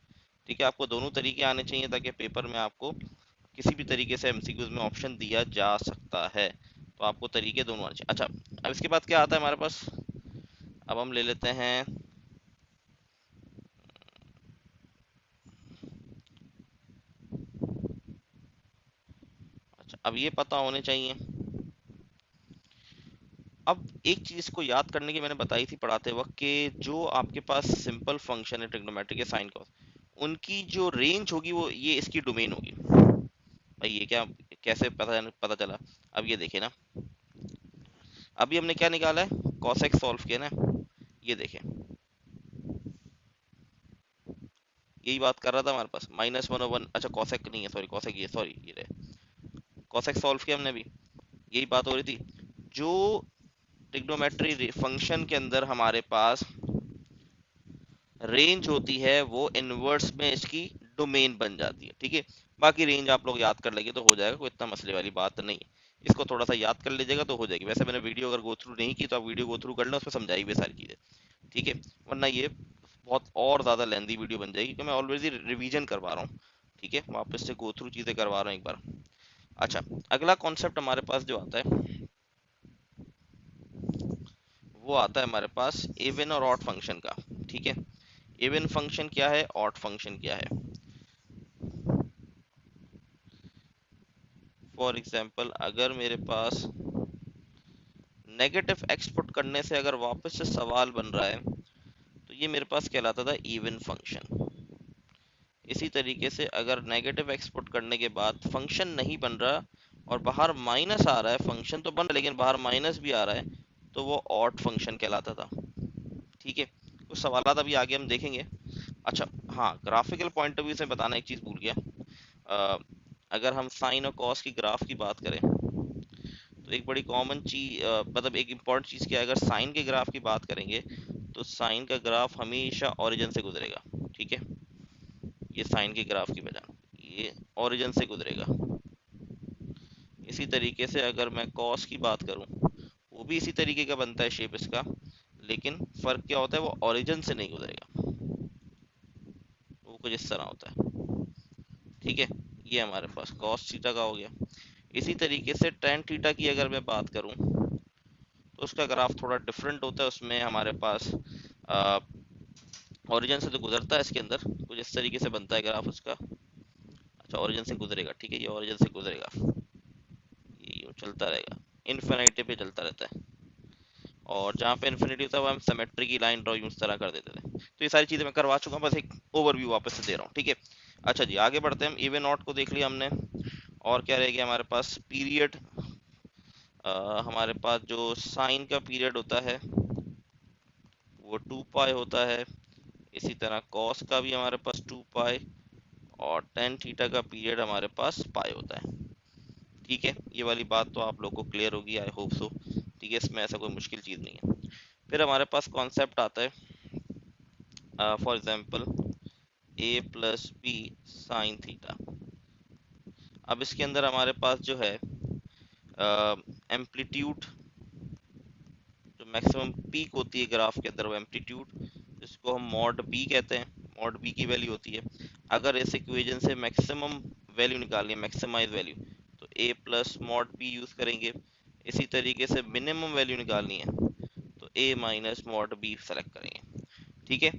Speaker 1: ठीक है। आपको दोनों तरीके आने चाहिए ताकि पेपर में आपको किसी भी तरीके से एमसीक्यूज में ऑप्शन दिया जा सकता है, तो आपको तरीके दोनों आने चाहिए। अच्छा, अब इसके बाद क्या आता है हमारे पास, अब हम ले लेते हैं, अच्छा अब ये पता होने चाहिए, अब एक चीज को याद करने की मैंने बताई थी पढ़ाते वक्त कि जो आपके पास सिंपल फंक्शन है ट्रिग्नोमेट्रिक या साइन कॉस, उनकी जो रेंज होगी वो ये इसकी डोमेन होगी। भाई ये क्या, कैसे पता चला? अब ये देखिए ना, अभी हमने क्या निकाला है, कॉसेक सॉल्व किया ना, ये देखें, यही बात कर रहा था हमारे पास -1/1। अच्छा कॉसेक नहीं है, सॉरी कॉसेक, ये सॉरी ये रहे, कॉसेक सॉल्व किया हमने अभी, यही बात हो रही थी। जो ट्रिग्नोमेट्री फंक्शन के अंदर हमारे पास रेंज होती है वो इनवर्स में इसकी डोमेन बन जाती है, ठीक है। बाकी रेंज आप लोग याद कर लेंगे तो हो जाएगा, कोई इतना मसले वाली बात नहीं है। इसको थोड़ा सा याद कर लीजिएगा तो हो जाएगी। वैसे मैंने वीडियो अगर गो थ्रू नहीं की तो आप वीडियो गो थ्रू कर लें, उसमें समझाई हुई सारी चीजें, ठीक है। वरना ये बहुत और ज्यादा लेंदी वीडियो बन जाएगी, क्योंकि मैं ऑलरेडी रिवीजन करवा रहा हूँ, ठीक है, वापस से गो थ्रू चीजें करवा रहा हूँ एक बार। अच्छा, अगला कॉन्सेप्ट हमारे पास जो आता है वो आता है हमारे पास इवन और ऑड फंक्शन का, ठीक है। इवन फंक्शन क्या है, ऑड फंक्शन क्या है। फॉर एग्जाम्पल अगर मेरे पास नेगेटिव एक्स पुट करने से अगर वापस से सवाल बन रहा है तो ये मेरे पास कहलाता था इवन फंक्शन। इसी तरीके से अगर नेगेटिव एक्स पुट करने के बाद फंक्शन नहीं बन रहा और बाहर माइनस आ रहा है, फंक्शन तो बन रहा है लेकिन बाहर माइनस भी आ रहा है, तो वो ऑड फंक्शन कहलाता था, ठीक है। कुछ सवाल अभी आगे हम देखेंगे। अच्छा, हाँ, ग्राफिकल पॉइंट ऑफ व्यू से बताना एक चीज भूल गया। अ, अगर हम साइन और कॉस की ग्राफ की बात करें तो एक बड़ी कॉमन चीज, मतलब एक इम्पॉर्टेंट चीज क्या है, अगर साइन के ग्राफ की बात करेंगे तो साइन का ग्राफ हमेशा ओरिजिन से गुजरेगा, ठीक है। ये साइन के ग्राफ की वजह, ये ओरिजिन से गुजरेगा। इसी तरीके से अगर मैं कॉस की बात करूं, वो भी इसी तरीके का बनता है शेप इसका, लेकिन फर्क क्या होता है, वो ओरिजिन से नहीं गुजरेगा, वो कुछ इस तरह होता है, ठीक है। ये हमारे पास कॉस थीटा का हो गया। इसी तरीके से टेन थीटा की अगर मैं बात करूं तो उसका ग्राफ थोड़ा डिफरेंट होता है, उसमें हमारे पास ओरिजिन से तो गुजरता है, इसके अंदर कुछ इस तरीके से बनता है ग्राफ उसका। अच्छा, ओरिजिन से गुजरेगा, ठीक है, ये ओरिजिन से गुजरेगा, ये यूं चलता रहेगा, इन्फिनिटी पे चलता रहता है। और जहाँ पे इन्फिनिटी होता है वहाँ हम सिमेट्री की लाइन ड्रॉ यूं इस तरह कर देते थे। तो ये सारी चीजें मैं करवा चुका हूँ, बस एक ओवरव्यू वापस से दे रहा हूँ, ठीक है। अच्छा जी, आगे बढ़ते हैं। हम इवन नॉट को देख लिया हमने, और क्या रह गया हमारे पास, पीरियड। हमारे पास जो साइन का पीरियड होता है वो 2 पाई होता है। इसी तरह कॉस का भी हमारे पास 2 पाई, और टेन थीटा का पीरियड हमारे पास पाई होता है, ठीक है। ये वाली बात तो आप लोग को क्लियर होगी, आई होप सो, ठीक है, इसमें ऐसा कोई मुश्किल चीज़ नहीं है। फिर हमारे पास कॉन्सेप्ट आता है, for example A plus B sine theta. अब इसके अंदर हमारे पास जो है एम्पलीट्यूड, जो मैक्सिमम पीक होती है ग्राफ के अंदर, वो एम्पलीट्यूड, जिसको हम मॉड बी कहते हैं, मॉड बी की वैल्यू होती है। अगर इस इक्वेशन से मैक्सिमम वैल्यू निकालनी है, मैक्सिमाइज वैल्यू, तो ए प्लस मॉड बी यूज करेंगे। इसी तरीके से मिनिमम वैल्यू निकालनी है तो ए माइनस मॉड बी सेलेक्ट करेंगे, ठीक है।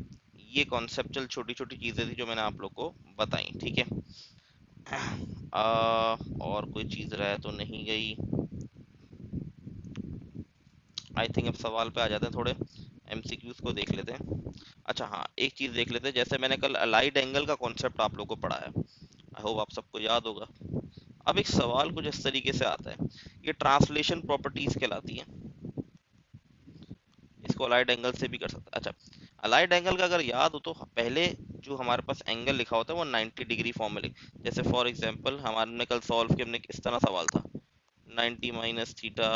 Speaker 1: ये कॉन्सेप्चुअल छोटी छोटी चीजें थी जो मैंने आप लोग को बताई, ठीक है। और कोई चीज रह तो नहीं गई? आई थिंक अब सवाल पे आ जाते हैं, थोड़े एमसीक्यूज को देख लेते हैं। अच्छा हाँ, एक चीज देख लेते हैं, जैसे मैंने कल अलाइड एंगल का कॉन्सेप्ट आप लोग को पढ़ाया, आई होप आप सबको याद होगा। अब एक सवाल कुछ इस तरीके से आता है, ये ट्रांसलेशन प्रॉपर्टीज कहलाती है, इसको अलाइड एंगल से भी कर सकते हैं। अच्छा, अलाइड एंगल का अगर याद हो तो पहले जो हमारे पास एंगल लिखा होता है वो 90 डिग्री फॉर्म में जैसे फॉर एग्जांपल हमारे कल सॉल्व किया हमने, इस तरह सवाल था, 90 माइनस थीटा,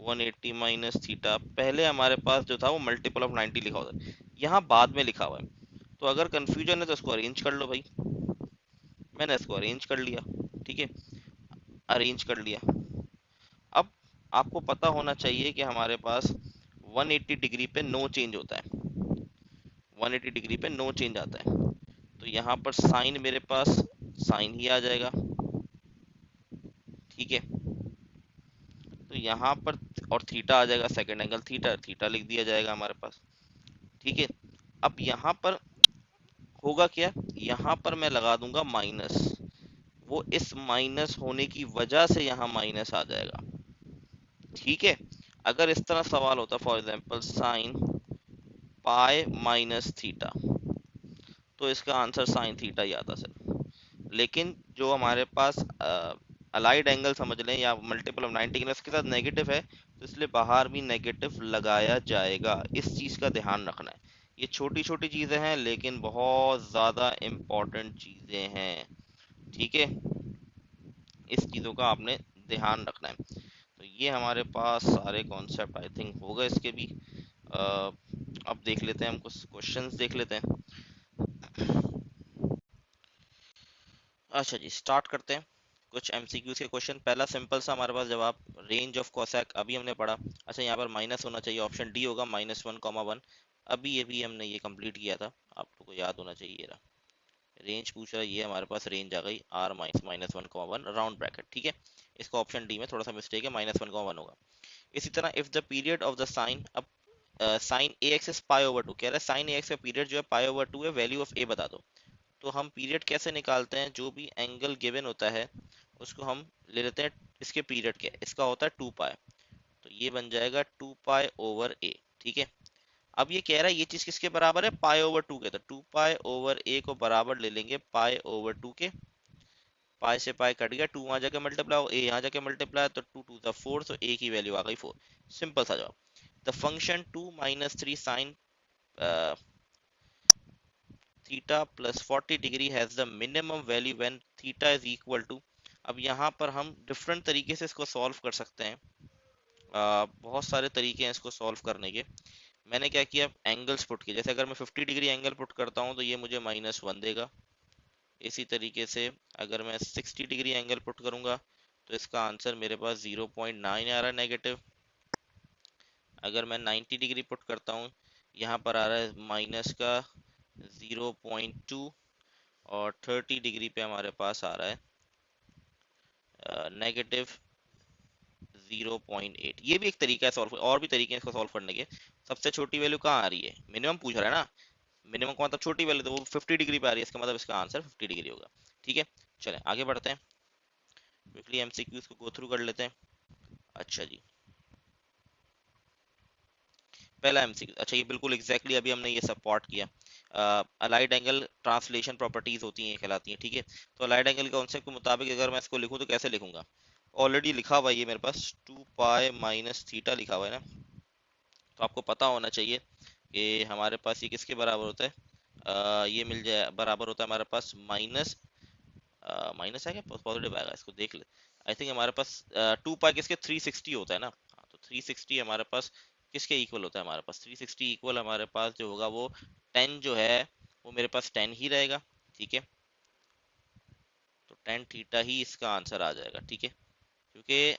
Speaker 1: 180 माइनस थीटा। पहले हमारे पास जो था वो मल्टीपल ऑफ 90 लिखा होता है, यहाँ बाद में लिखा हुआ है। तो अगर कंफ्यूजन है तो इसको अरेंज कर लो भाई, मैंने इसको अरेंज कर लिया, ठीक है, अरेंज कर लिया। अब आपको पता होना चाहिए कि हमारे पास 180 डिग्री पे नो चेंज होता है, 180 डिग्री पे नो चेंज आता है। तो यहाँ पर साइन मेरे पास साइन ही आ जाएगा, ठीक है। तो यहाँ पर और थीटा आ जाएगा, सेकंड एंगल थीटा, थीटा लिख दिया जाएगा हमारे पास, ठीक है। अब यहाँ पर होगा क्या, यहाँ पर मैं लगा दूंगा माइनस, वो इस माइनस होने की वजह से यहाँ माइनस आ जाएगा, ठीक है। अगर इस तरह सवाल होता for example sine pi minus theta, तो इसका आंसर साइन थीटा ही आता सर। लेकिन जो हमारे पास अलाइड एंगल समझ लें या मल्टीपल ऑफ 90 के उसके साथ नेगेटिव है, तो इसलिए बाहर भी नेगेटिव लगाया जाएगा। इस चीज का ध्यान रखना है। ये छोटी छोटी चीजें हैं लेकिन बहुत ज्यादा इम्पोर्टेंट चीजें हैं, ठीक है। इस चीजों का आपने ध्यान रखना है। तो ये हमारे पास सारे कॉन्सेप्ट आई थिंक हो गए इसके भी। अ, अब देख लेते हैं, हम कुछ क्वेश्चंस देख लेते हैं। अच्छा जी, स्टार्ट करते हैं कुछ एमसीक्यूज के क्वेश्चन। पहला सिंपल सा हमारे पास जवाब, रेंज ऑफ कोसेक अभी हमने पढ़ा। अच्छा, यहाँ पर माइनस होना चाहिए, ऑप्शन डी होगा -1, 1। अभी ये भी हमने ये कंप्लीट किया था, आप लोगों को याद होना चाहिए। रहा रेंज पूछ रहा है, ये हमारे पास रेंज आ गई आर -1, राउंड ब्रैकेट, ठीक है। इसका ऑप्शन डी में थोड़ा सा मिस्टेक है, -1, होगा। इसी तरह if the period of the sign, अब साइन ए एक्स इज π/2, कह रहा है साइन ए एक्स का पीरियड जो है π/2 है, वैल्यू ऑफ ए बता दो। तो हम पीरियड कैसे निकालते हैं, जो भी एंगल गिवन होता है उसको हम ले लेते हैं इसके पीरियड के, इसका होता है 2π, तो ये बन जाएगा 2π/a, ठीक है। अब ये कह रहा है ये चीज किसके बराबर है, π/2 के, तो 2π/a को बराबर ले लेंगे π/2 के। पाई से पाई कट गया, 2 वहां जाके मल्टीप्लाई, ए यहाँ जाके मल्टीप्लाई, तो 2 2 द 4, तो ए की वैल्यू आ गई 4। सिंपल सा जवाब। The function 2 - 3 sign theta plus 40 degree has the minimum value when theta is equal to. अब यहाँ पर हम डिफरेंट तरीके से इसको सॉल्व कर सकते हैं। बहुत सारे तरीके हैं इसको सॉल्व करने के। मैंने क्या किया, एंगल्स पुट किए। जैसे अगर मैं 50 डिग्री एंगल पुट करता हूँ तो ये मुझे -1 देगा। इसी तरीके से अगर मैं 60 डिग्री एंगल पुट करूंगा तो इसका आंसर मेरे पास 0.9 आ रहा है नेगेटिव। अगर मैं 90 डिग्री पुट करता हूँ, यहाँ पर आ रहा है माइनस का 0.2, और 30 डिग्री पे हमारे पास आ रहा है नेगेटिव 0.8। ये भी एक तरीका है सॉल्व, और भी तरीके हैं इसको सॉल्व करने के। सबसे छोटी वैल्यू कहाँ आ रही है, मिनिमम पूछ रहा है ना, मिनिमम का मतलब छोटी वैल्यू, तो वो 50 डिग्री पे आ रही है, इसका मतलब इसका आंसर 50 डिग्री होगा, ठीक है। चलें आगे बढ़ते हैं, क्विकली एमसीक्यूज को गो थ्रू कर लेते हैं। अच्छा जी, पहला एमसीक्यू, अच्छा ये बिल्कुल एग्जैक्टली अभी हमने ये सपोर्ट किया। अलाइड एंगल ट्रांसलेशन प्रॉपर्टीज होती हैं, कहलाती हैं, ठीक है। तो अलाइड एंगल के कॉन्सेप्ट के मुताबिक अगर मैं इसको लिखूं तो कैसे लिखूंगा, ऑलरेडी लिखा हुआ है ये मेरे पास, 2π - थीटा लिखा हुआ है ना। तो आपको पता होना चाहिए कि हमारे पास ये किसके बराबर होता है, ये मिल जाए, बराबर होता है हमारे पास माइनस, माइनस है क्या पॉजिटिव आएगा, इसको देख ले। आई थिंक हमारे पास 2π किसके 360 होता है ना। हाँ, तो 360 हमारे पास किसके इक्वल होता है, हमारे पास 360 इक्वल हमारे पास जो होगा वो 10 जो है, वो मेरे पास 10 ही रहेगा, ठीक है। तो 10 थीटा ही इसका आंसर आ जाएगा, ठीक है। क्योंकि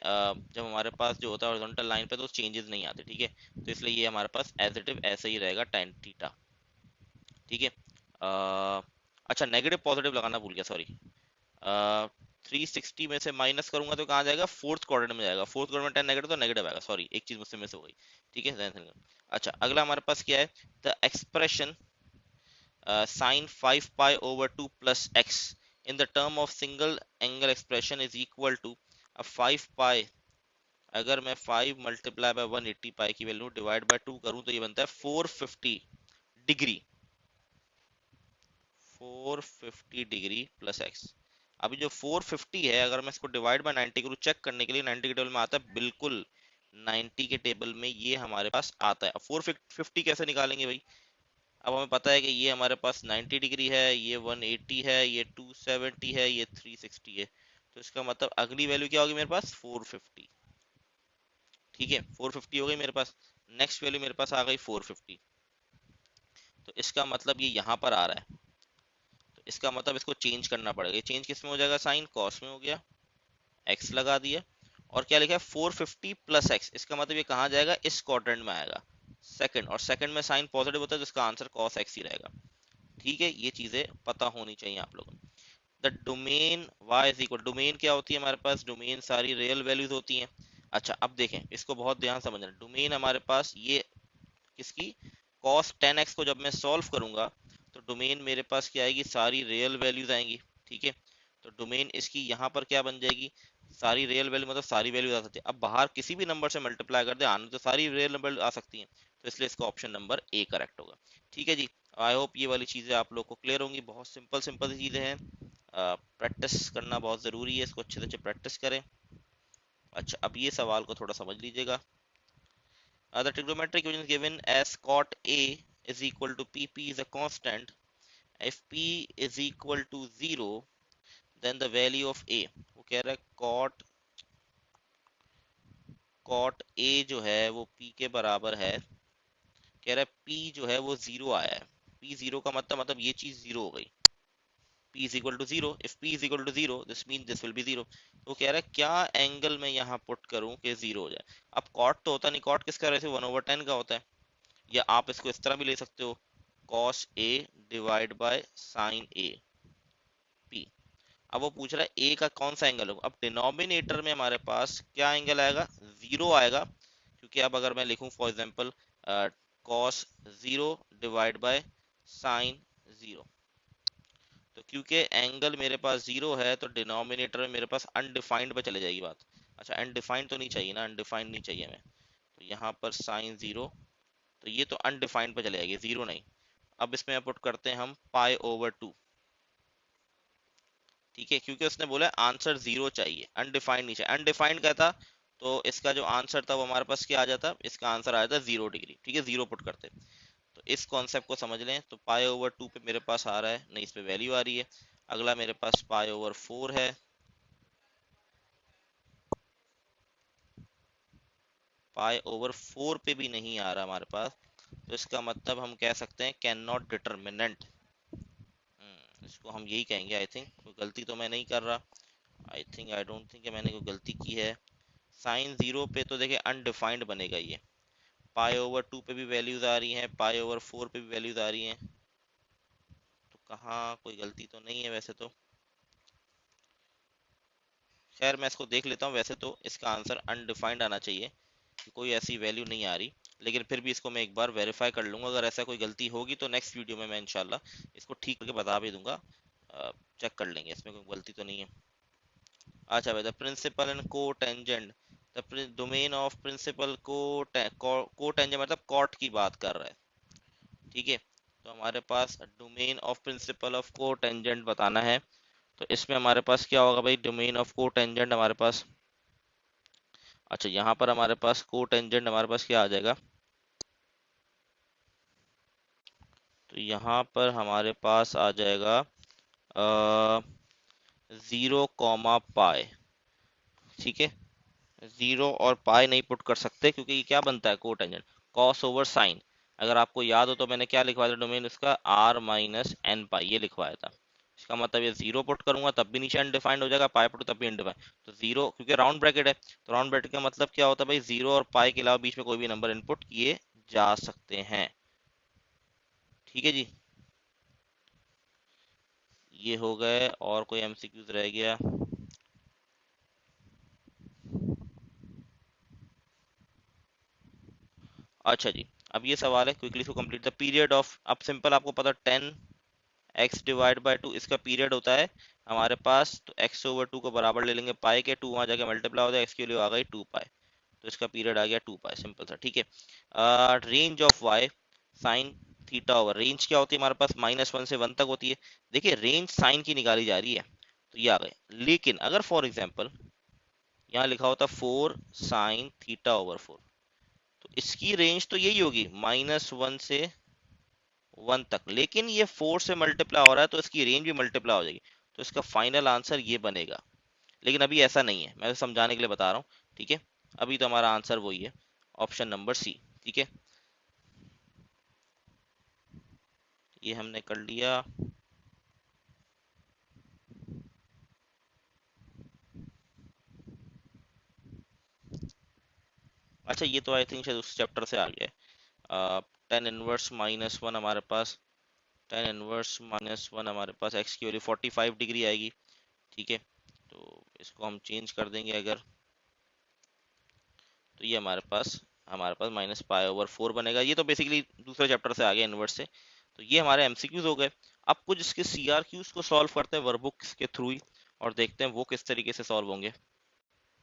Speaker 1: जब हमारे पास जो होता है हॉरिजॉन्टल लाइन पे तो चेंजेस नहीं आते, ठीक है। तो इसलिए ये हमारे पास एज इट इज ऐसे ही रहेगा 10 थीटा, ठीक है। अच्छा, नेगेटिव पॉजिटिव लगाना भूल गया, सॉरी। 360 में से माइनस करूंगा तो कहाँ जाएगा, फोर्थ क्वाड्रेंट में जाएगा। फोर्थ क्वाड्रेंट में 10 नेगेटिव तो नेगेटिव आएगा, सॉरी एक चीज मुझसे मिस हो गई, ठीक है। अच्छा, अगला हमारे पास क्या है, the expression sin 5π/2 plus x in the term of single angle expression is equal to, अब 5π, अगर मैं 5 मल्टीप्लाई बाय 180 पाई की वैल्यू डिवाइड बाय 2 करूं तो ये बनता है 450 डिग्री, 450 डिग्री प्लस एक्स। अभी जो 450 है, अगर मैं इसको डिवाइड बाय 90 करूँ चेक करने के लिए, 90 के टेबल में आता है बिल्कुल, 90 के टेबल में ये हमारे पास आता है। अब 450 कैसे निकालेंगे भाई, अब हमें पता है कि ये हमारे पास 90 डिग्री है, ये 180 है, ये 270 है, ये 360 है। तो इसका मतलब अगली वैल्यू क्या होगी मेरे पास, 450, ठीक है। 450 हो गई मेरे पास, नेक्स्ट वैल्यू मेरे पास आ गई 450। तो इसका मतलब ये यहाँ पर आ रहा है, तो इसका मतलब इसको चेंज करना पड़ेगा। ये चेंज किस में हो जाएगा, साइन कॉस में हो गया, एक्स लगा दिया, और क्या लिखा है 450 प्लस एक्स, इसका मतलब ये कहाँ जाएगा, इस क्वाड्रेंट में आएगा, सेकंड, और सेकंड में साइन पॉजिटिव होता है तो इसका आंसर कॉस एक्स ही रहेगा, ठीक है। ये चीजें पता होनी चाहिए आप लोगों को। The domain y is equal, domain क्या होती है हमारे पास, डोमेन सारी रियल वैल्यूज होती हैं। अच्छा, अब देखें इसको बहुत ध्यान समझना, डोमेन हमारे पास ये किसकी, cos 10x को जब मैं सॉल्व करूंगा तो डोमेन मेरे पास क्या आएगी, सारी रियल वैल्यूज आएंगी, ठीक है। तो डोमेन इसकी यहाँ पर क्या बन जाएगी, सारी रियल वैल्यू मतलब सारी वैल्यू आ सकती है। अब बाहर किसी भी नंबर से मल्टीप्लाई कर दे, आने तो सारी रियल नंबर आ सकती हैं, तो इसलिए इसका ऑप्शन नंबर ए करेक्ट होगा। ठीक है जी। आई होप ये वाली चीज़ें आप लोग को क्लियर होंगी। बहुत सिंपल सिंपल चीज़ें हैं, प्रैक्टिस करना बहुत ज़रूरी है, इसको अच्छे से अच्छे प्रैक्टिस करें। अच्छा, अब ये सवाल को थोड़ा समझ लीजिएगा। The trigonometric equation is given as cot A is equal to PP is a constant. If P is equal to 0, then the value of A, वो कह रहा है cot A जो है वो P के बराबर है। कह रहा है P जो है वो 0 आया है। P 0 का मतलब ये चीज़ 0 हो गई। P is equal to 0. If P is equal to 0, this means this will be 0. तो कह रहा है क्या एंगल मैं यहाँ पुट करूँ कि 0 हो जाए। अब cot तो होता नहीं, cot किसका वैसे 1/10 का होता है। या आप इसको इस तरह भी ले सकते हो, cos A divide by sin A P। अब वो पूछ रहा है A का कौन सा एंगल होगा। अब डिनोमिनेटर में हमारे पास क्या एंगल आएगा, 0 आएगा। क्योंकि अब अगर मैं लिखूं for example cos 0 divide by sin 0, तो क्योंकि एंगल मेरे पास 0 है तो डिनोमिनेटर में मेरे पास अनडिफाइंड पे चले जाएगी बात। अच्छा, अनडिफाइंड तो नहीं चाहिए ना, अनडिफाइंड नहीं चाहिए हमें। तो यहाँ पर sin 0, तो ये तो अनडिफाइंड पे चले जाएगी, 0 नहीं। अब इसमें पुट करते हैं हम π/2। ठीक है, क्योंकि उसने बोला आंसर 0 चाहिए, अनडिफाइंड नहीं चाहिए। अनडिफाइंड का था तो इसका जो आंसर था वो हमारे पास क्या आ जाता, इसका आंसर आ जाता 0 डिग्री। ठीक है, 0 पुट करते। तो इस कॉन्सेप्ट को समझ लें। तो π/2 पे मेरे पास आ रहा है नहीं, इस पे वैल्यू आ रही है। अगला मेरे पास π/4 है। π/4 पे भी नहीं आ रहा हमारे पास, तो इसका मतलब हम कह सकते हैं कैन नॉट डिटर्मिनेंट। इसको हम यही कहेंगे। आई थिंक कोई गलती तो मैं नहीं कर रहा। आई डोंट थिंक मैंने कोई गलती की है। साइन 0 पे तो देखिए अनडिफाइंड बनेगा ये। π/2 पे भी वैल्यूज आ रही हैं, π/4 पे भी वैल्यूज आ रही हैं, तो कहाँ कोई गलती तो नहीं है वैसे तो। खैर मैं इसको देख लेता हूँ। वैसे तो इसका आंसर अनडिफाइंड आना चाहिए, कि कोई ऐसी वैल्यू नहीं आ रही। लेकिन फिर भी इसको मैं एक बार वेरीफाई कर लूंगा। अगर ऐसा कोई गलती होगी तो नेक्स्ट वीडियो में मैं इंशाल्लाह इसको ठीक करके बता भी दूंगा। चेक कर लेंगे, इसमें कोई गलती तो नहीं है। अच्छा भाई, द प्रिंसिपल एंड को tangent, the domain of principal को टेंजेंट मतलब कॉट की बात कर रहा है। ठीक है, तो हमारे पास डोमेन ऑफ प्रिंसिपल ऑफ को टेंजेंट बताना है। तो इसमें हमारे पास क्या होगा भाई, डोमेन ऑफ को टेंजेंट हमारे पास। अच्छा, यहाँ पर हमारे पास को टेंजेंट हमारे पास क्या आ जाएगा, तो यहाँ पर हमारे पास आ जाएगा 0, पाई। ठीक है, 0 और पाई नहीं पुट कर सकते, क्योंकि ये क्या बनता है कोटेंजेंट, cos/sin। अगर आपको याद हो तो मैंने क्या लिखवाया था डोमेन उसका, r-n पाई ये लिखवाया था। इसका मतलब ये 0 पुट करूंगा तब भी नीचे अनडिफाइंड हो जाएगा, पाई पुट तब भी अनडिफाइंड। तो 0 क्योंकि राउंड ब्रैकेट है, तो राउंड ब्रैकेट का मतलब क्या होता है भाई, 0 और पाई के अलावा बीच में कोई भी नंबर इनपुट किए जा सकते हैं। ठीक है जी, ये हो गए। और कोई एमसीक्यूज रह गया। अच्छा जी, अब ये सवाल है quickly to complete the period of. अब सिंपल आपको पता 10x/2 इसका पीरियड होता है हमारे पास। तो x/2 को बराबर ले लेंगे पाई के, 2 वहां जाके मल्टीप्लाई हो जाए, x की वैल्यू आ गई 2 पाई। तो इसका पीरियड आ गया 2 पाई, सिंपल सा। ठीक है, range of y sign theta over, range क्या होती है हमारे पास, -1 से 1 तक होती है। देखिए रेंज साइन की निकाली जा रही है, तो ये आ गए। लेकिन अगर फॉर एग्जाम्पल यहाँ लिखा होता 4 sin θ/4, तो इसकी रेंज तो यही होगी -1 से 1 तक। लेकिन ये 4 से मल्टीप्लाई हो रहा है तो इसकी रेंज भी मल्टीप्लाई हो जाएगी। तो इसका फाइनल आंसर ये बनेगा। लेकिन अभी ऐसा नहीं है, मैं तो समझाने के लिए बता रहा हूँ। ठीक है, अभी तो हमारा आंसर वही है, ऑप्शन नंबर सी। ठीक है, ये हमने कर लिया। अच्छा, ये तो आई थिंक शायद उस चैप्टर से आ गया है। 10 इनवर्स -1 हमारे पास, 10 इनवर्स -1 हमारे पास एक्स की वैल्यू 45 डिग्री आएगी। ठीक है, तो इसको हम चेंज कर देंगे अगर, तो ये हमारे पास -π/4 बनेगा। ये तो बेसिकली दूसरे चैप्टर से आ गया, इनवर्स से। तो ये हमारे एमसीक्यूज हो गए। अब कुछ इसके सीआरक्यूज को सॉल्व करते हैं वर्कबुक्स के थ्रू ही, और देखते हैं वो किस तरीके से सॉल्व होंगे।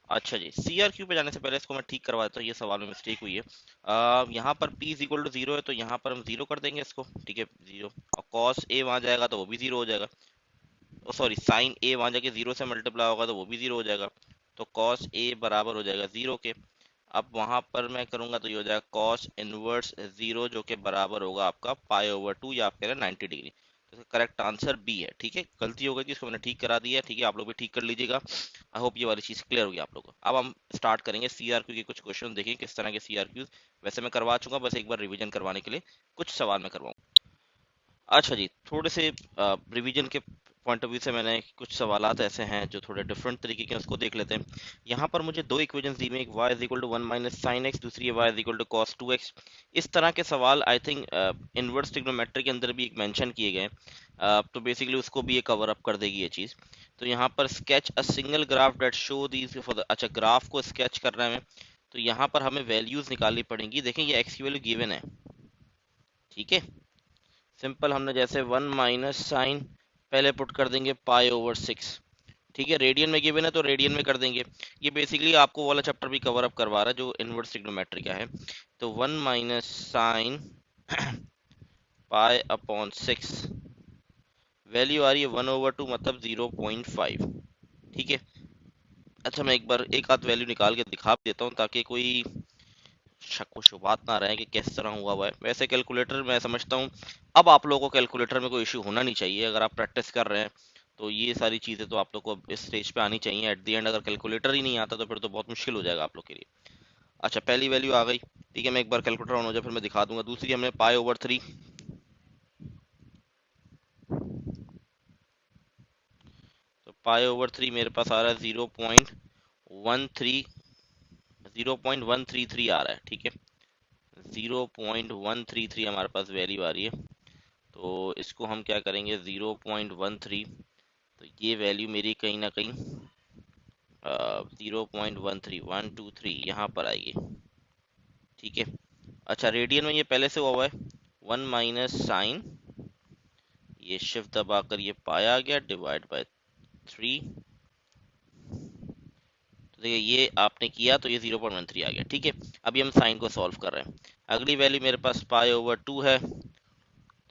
Speaker 1: अच्छा जी, सी आर क्यू पे जाने से पहले इसको मैं ठीक करवा देता हूँ, ये सवाल में मिस्टेक हुई है। यहाँ पर p is equal to zero है, तो यहाँ पर हम जीरो कर देंगे इसको, ठीक है जीरो। और cos a वहाँ जाएगा तो वो भी जीरो हो जाएगा। ओ सॉरी, साइन a वहाँ जाके जीरो से मल्टीप्लाई होगा तो वो भी जीरो हो जाएगा। तो cos a बराबर हो जाएगा जीरो के। अब वहां पर मैं करूंगा तो ये हो जाएगा कॉस इनवर्स जीरो, जो कि बराबर होगा आपका पाई ओवर टू, या आप कह रहे हैं 90 डिग्री। तो इसका करेक्ट आंसर बी है, ठीक है। गलती हो गई थी, इसको मैंने ठीक करा दिया है, ठीक है। आप लोग भी ठीक कर लीजिएगा। आई होप ये वाली चीज क्लियर होगी आप लोगों को। अब हम स्टार्ट करेंगे सीआरक्यू के कुछ क्वेश्चन, देखिए किस तरह के सीआरक्यू। वैसे मैं करवा चुका, बस एक बार रिवीजन करवाने के लिए कुछ सवाल मैं करवाऊँ। अच्छा जी, थोड़े से रिवीजन के पॉइंट ऑफ व्यू से मैंने कुछ सवालात ऐसे हैं जो थोड़े डिफरेंट तरीके के हैं, उसको देख लेते हैं। यहाँ पर मुझे दो इक्वेशंस दी हुई हैं, एक y is equal to one minus sine x, दूसरी है y is equal to cos two x. इस तरह के सवाल आई थिंक इनवर्स ट्रिग्नोमेट्री के अंदर भी एक मेंशन किए गए हैं। तो बेसिकली उसको भी ये कवर अप कर देगी ये चीज़। तो यहाँ पर sketch a single graph date show these for the, अच्छा ग्राफ को स्केच कर रहे हैं। तो यहाँ पर हमें वैल्यूज निकालनी पड़ेंगी। देखें ये एक्स की वैल्यू गिवन है, ठीक है। सिंपल, हमने जैसे वन माइनस साइन पहले पुट कर देंगे पाई ओवर सिक्स, ठीक है। रेडियन में गिवन है तो रेडियन में कर देंगे। ये बेसिकली आपको वाला चैप्टर भी कवर अप करवा रहा है जो इनवर्स ट्रिग्नोमेट्री का है। तो one minus sine pi upon six, value आ रही है वन ओवर टू, मतलब 0.5, ठीक है। अच्छा मैं एक बार एक आध वैल्यू निकाल के दिखा भी देता हूँ ताकि कोई शक व शुबात ना रहे कि किस तरह हुआ है। वैसे कैलकुलेटर मैं समझता हूँ अब आप लोगों को कैलकुलेटर में कोई इशू होना नहीं चाहिए। अगर आप प्रैक्टिस कर रहे हैं तो ये सारी चीज़ें तो आप लोग को इस स्टेज पे आनी चाहिए। एट द एंड अगर कैलकुलेटर ही नहीं आता तो फिर तो बहुत मुश्किल हो जाएगा आप लोग के लिए। अच्छा पहली वैल्यू आ गई, ठीक है। मैं एक बार कैलकुलेटर ऑन हो जाए फिर मैं दिखा दूंगा। दूसरी हमने पाई ओवर थ्री, तो पाई ओवर थ्री मेरे पास आ रहा है 0.13 आ रहा है, ठीक है। 0.133 हमारे पास वैल्यू आ रही है। तो इसको हम क्या करेंगे, 0.13, तो ये वैल्यू मेरी कहीं ना कहीं 0.13 1 2 3 यहाँ पर आएगी, ठीक है। अच्छा रेडियन में ये पहले से हुआ है, वन माइनस साइन, ये शिफ्ट दबाकर ये पाया गया डिवाइड बाय थ्री। तो देखिए ये आपने किया तो ये 0.13 आ गया, ठीक है। अभी हम साइन को सॉल्व कर रहे हैं। अगली वैल्यू मेरे पास पाई ओवर टू है,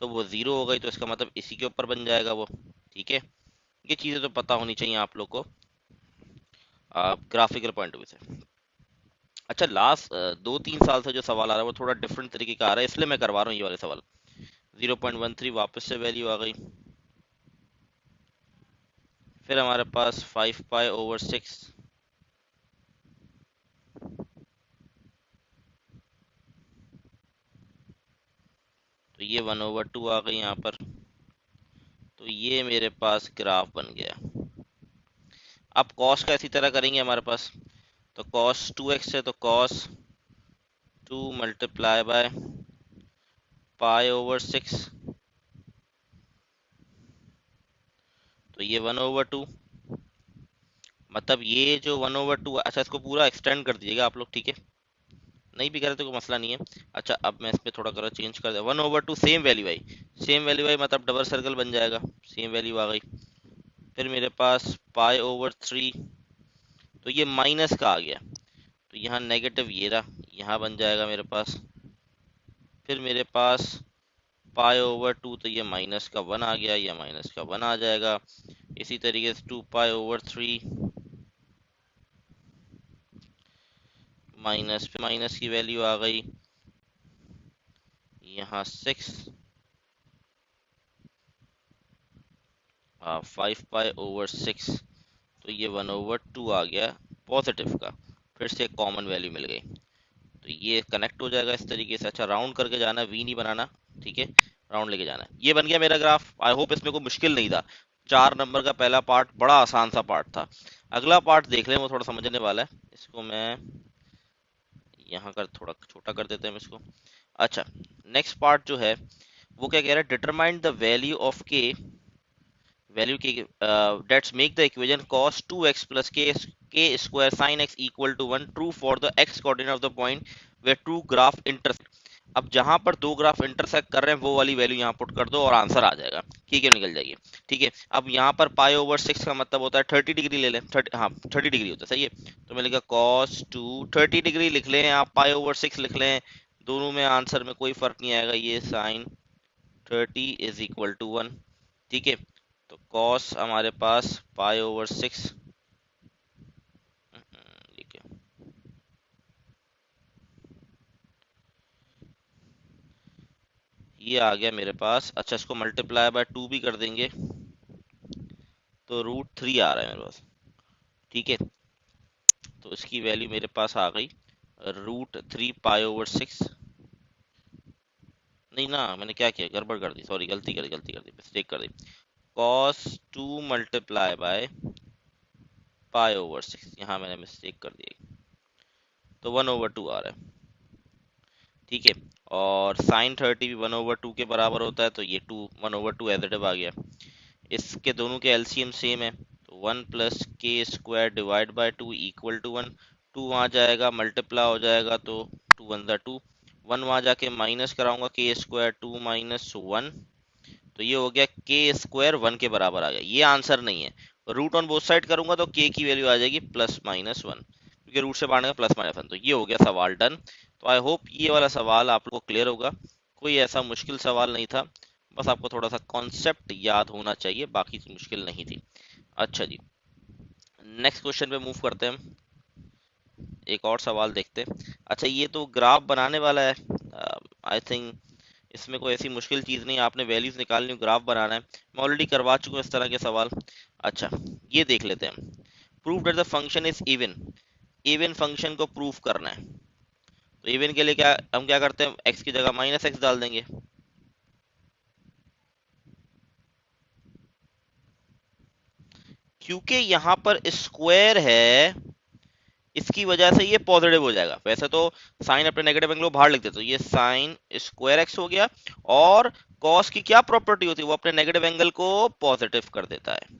Speaker 1: तो वो जीरो हो गई, तो इसका मतलब इसी के ऊपर बन जाएगा वो, ठीक है। ये चीज़ें तो पता होनी चाहिए आप लोग को ग्राफिकल पॉइंट ऑफ व्यू से। अच्छा लास्ट 2 3 साल से जो सवाल आ रहा है वो थोड़ा डिफरेंट तरीके का आ रहा है, इसलिए मैं करवा रहा हूँ ये वाले सवाल। 0.13 वापस से वैल्यू आ गई। फिर हमारे पास 5 पाई ओवर 6, तो ये 1/2 आ गई यहाँ पर। तो ये मेरे पास ग्राफ बन गया। अब कॉस का इसी तरह करेंगे हमारे पास। तो कॉस 2x है तो cos 2 multiply by pi over 6, तो ये 1/2, मतलब ये जो 1/2, अच्छा इसको पूरा एक्सटेंड कर दीजिएगा आप लोग, ठीक है। नहीं भी करे तो कोई मसला नहीं है। अच्छा अब मैं इस पे थोड़ा कलर चेंज कर दिया, 1/2 सेम वैल्यू आई, सेम वैल्यू आई मतलब डबल सर्कल बन जाएगा, सेम वैल्यू आ गई। फिर मेरे पास पाई ओवर 3, तो ये माइनस का आ गया, तो यहाँ नेगेटिव ये रहा, यहाँ बन जाएगा मेरे पास। फिर मेरे पास पाई ओवर 2, तो ये माइनस का 1 आ गया, या माइनस का 1 आ जाएगा। इसी तरीके से 2 पाई ओवर 3 माइनस, फिर माइनस की वैल्यू आ गई, यहाँ 6, 5 पाई ओवर 6, तो ये 1/2 आ गया पॉजिटिव का। फिर से एक कॉमन वैल्यू मिल गई, तो ये कनेक्ट हो जाएगा इस तरीके से। अच्छा राउंड करके जाना, वी नहीं बनाना, ठीक है, राउंड लेके जाना है। ये बन गया मेरा ग्राफ। आई होप इसमें कोई मुश्किल नहीं था। 4 नंबर का पहला पार्ट बड़ा आसान सा पार्ट था। अगला पार्ट देख लें, वो थोड़ा समझने वाला है। इसको मैं यहाँ कर थोड़ा छोटा कर देते हैं इसको। अच्छा नेक्स्ट पार्ट जो है वो क्या कह रहा है, डिटरमाइन द वैल्यू ऑफ के, वैल्यू के dates make the equation cos 2x plus k square sin x equal to 1 true for the x coordinate of the point where two graph intersect। अब जहां पर दो ग्राफ इंटरसेक्ट कर रहे हैं वो वाली वैल्यू यहाँ पुट कर दो और आंसर आ जाएगा, ठीक है, निकल जाएगी। ठीक है, अब यहाँ पर पाई ओवर 6 का मतलब होता है 30 डिग्री ले लें, 30, हाँ 30 डिग्री होता है, सही है। तो मैं लिखा cos 2 30 डिग्री लिख लें, आप पाई ओवर 6 लिख लें, दोनों में आंसर में कोई फर्क नहीं आएगा, ये साइन 30 = 1। ठीक है, तो cos हमारे पास पाई ओवर 6, ठीक है, ये आ गया मेरे पास। अच्छा, इसको मल्टीप्लाई बाय 2 भी कर देंगे तो √3 आ रहा है मेरे पास। ठीक है, तो इसकी वैल्यू मेरे पास आ गई √3 पाई ओवर 6। नहीं ना, मैंने क्या किया, गड़बड़ कर दी, सॉरी, गलती कर दी, मिस्टेक कर दी। cos 2 × पाई ओवर 6, यहाँ मैंने मिस्टेक कर दी, तो 1/2 आ रहा है। ठीक है, और sin 30 भी 1/2 के बराबर होता है, तो ये 1/2 एज इट इज आ गया। इसके दोनों के एलसीएम सेम है, तो 1 + k² divide by 2 equal to 1। 2 वहाँ जाएगा, मल्टीप्लाई हो जाएगा, तो 2 × 1 = 2। 1 वहाँ जाके माइनस कराऊंगा, k² 2 - 1, तो ये हो गया k² 1 के बराबर आ गया। ये आंसर नहीं है, रूट ऑन बोथ साइड करूंगा तो k की वैल्यू आ जाएगी +-1, क्योंकि रूट से बाहर का +-1। तो ये हो गया सवाल डन। तो आई होप ये वाला सवाल आप लोग को क्लियर होगा, कोई ऐसा मुश्किल सवाल नहीं था, बस आपको थोड़ा सा कॉन्सेप्ट याद होना चाहिए, बाकी मुश्किल नहीं थी। अच्छा जी, नेक्स्ट क्वेश्चन पे मूव करते हैं हम, एक और सवाल देखते हैं। अच्छा, ये तो ग्राफ बनाने वाला है, आई थिंक इसमें कोई ऐसी मुश्किल चीज़ नहीं है, आपने वैल्यूज निकालनी हो, ग्राफ बनाना है, मैं ऑलरेडी करवा चुका हूँ इस तरह के सवाल। अच्छा, ये देख लेते हैं, prove that the function is even. Even function को प्रूव करना है, तो इवन के लिए क्या हम क्या करते हैं, x की जगह -x डाल देंगे। क्योंकि यहाँ पर स्क्वायर है, इसकी वजह से ये पॉजिटिव हो जाएगा। वैसे तो साइन अपने नेगेटिव एंगल को बाहर लिखते, तो ये साइन स्क्वायर x हो गया, और कॉस की क्या प्रॉपर्टी होती है, वो अपने नेगेटिव एंगल को पॉजिटिव कर देता है।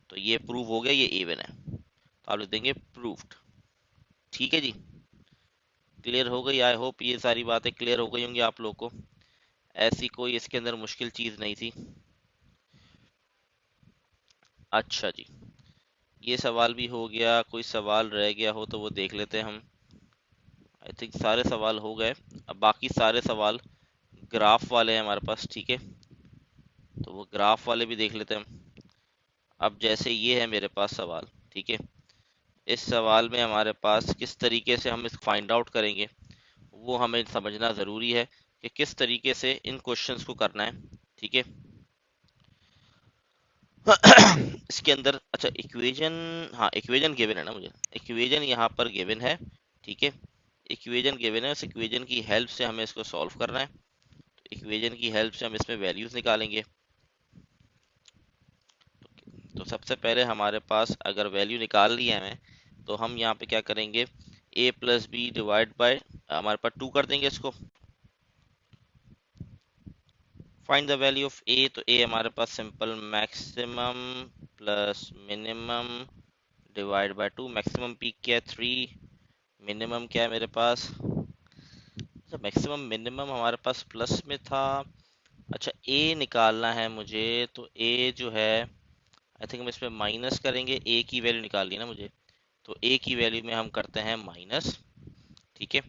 Speaker 1: तो ये प्रूव हो गया, ये इवन है, तो आप लिख देंगे प्रूव्ड। ठीक है जी, क्लियर हो गई। आई होप ये सारी बातें क्लियर हो गई होंगी आप लोग को, ऐसी कोई इसके अंदर मुश्किल चीज नहीं थी। अच्छा जी, ये सवाल भी हो गया, कोई सवाल रह गया हो तो वो देख लेते हैं हम। आई थिंक सारे सवाल हो गए, अब बाकी सारे सवाल ग्राफ वाले हैं हमारे पास। ठीक है, तो वो ग्राफ वाले भी देख लेते हैं हम। अब जैसे ये है मेरे पास सवाल, ठीक है, इस सवाल में हमारे पास किस तरीके से हम इसको फाइंड आउट करेंगे, वो हमें समझना ज़रूरी है कि किस तरीके से इन क्वेश्चंस को करना है। ठीक है, इसके अंदर अच्छा इक्वेशन, हाँ इक्वेशन गिवन है ना, मुझे इक्वेशन यहाँ पर गिवन है। ठीक है, इक्वेशन गिवन है, उस इक्वेशन की हेल्प से हमें इसको सॉल्व करना है। तो इक्वेशन की हेल्प से हम इसमें वैल्यूज निकालेंगे। तो सबसे पहले हमारे पास अगर वैल्यू निकाल ली है हमें, तो हम यहाँ पे क्या करेंगे, a+b डिवाइड बाय, हमारे पास 2 कर देंगे इसको। Find the value of a, तो a हमारे पास simple maximum plus minimum divide by 2। Maximum peak क्या है 3, मिनिमम क्या है मेरे पास, अच्छा मैक्सिमम मिनिमम हमारे पास प्लस में था। अच्छा, a निकालना है मुझे, तो a जो है आई थिंक हम इसमें माइनस करेंगे, a की वैल्यू निकालनी है ना मुझे, तो a की वैल्यू में हम करते हैं माइनस। ठीक है,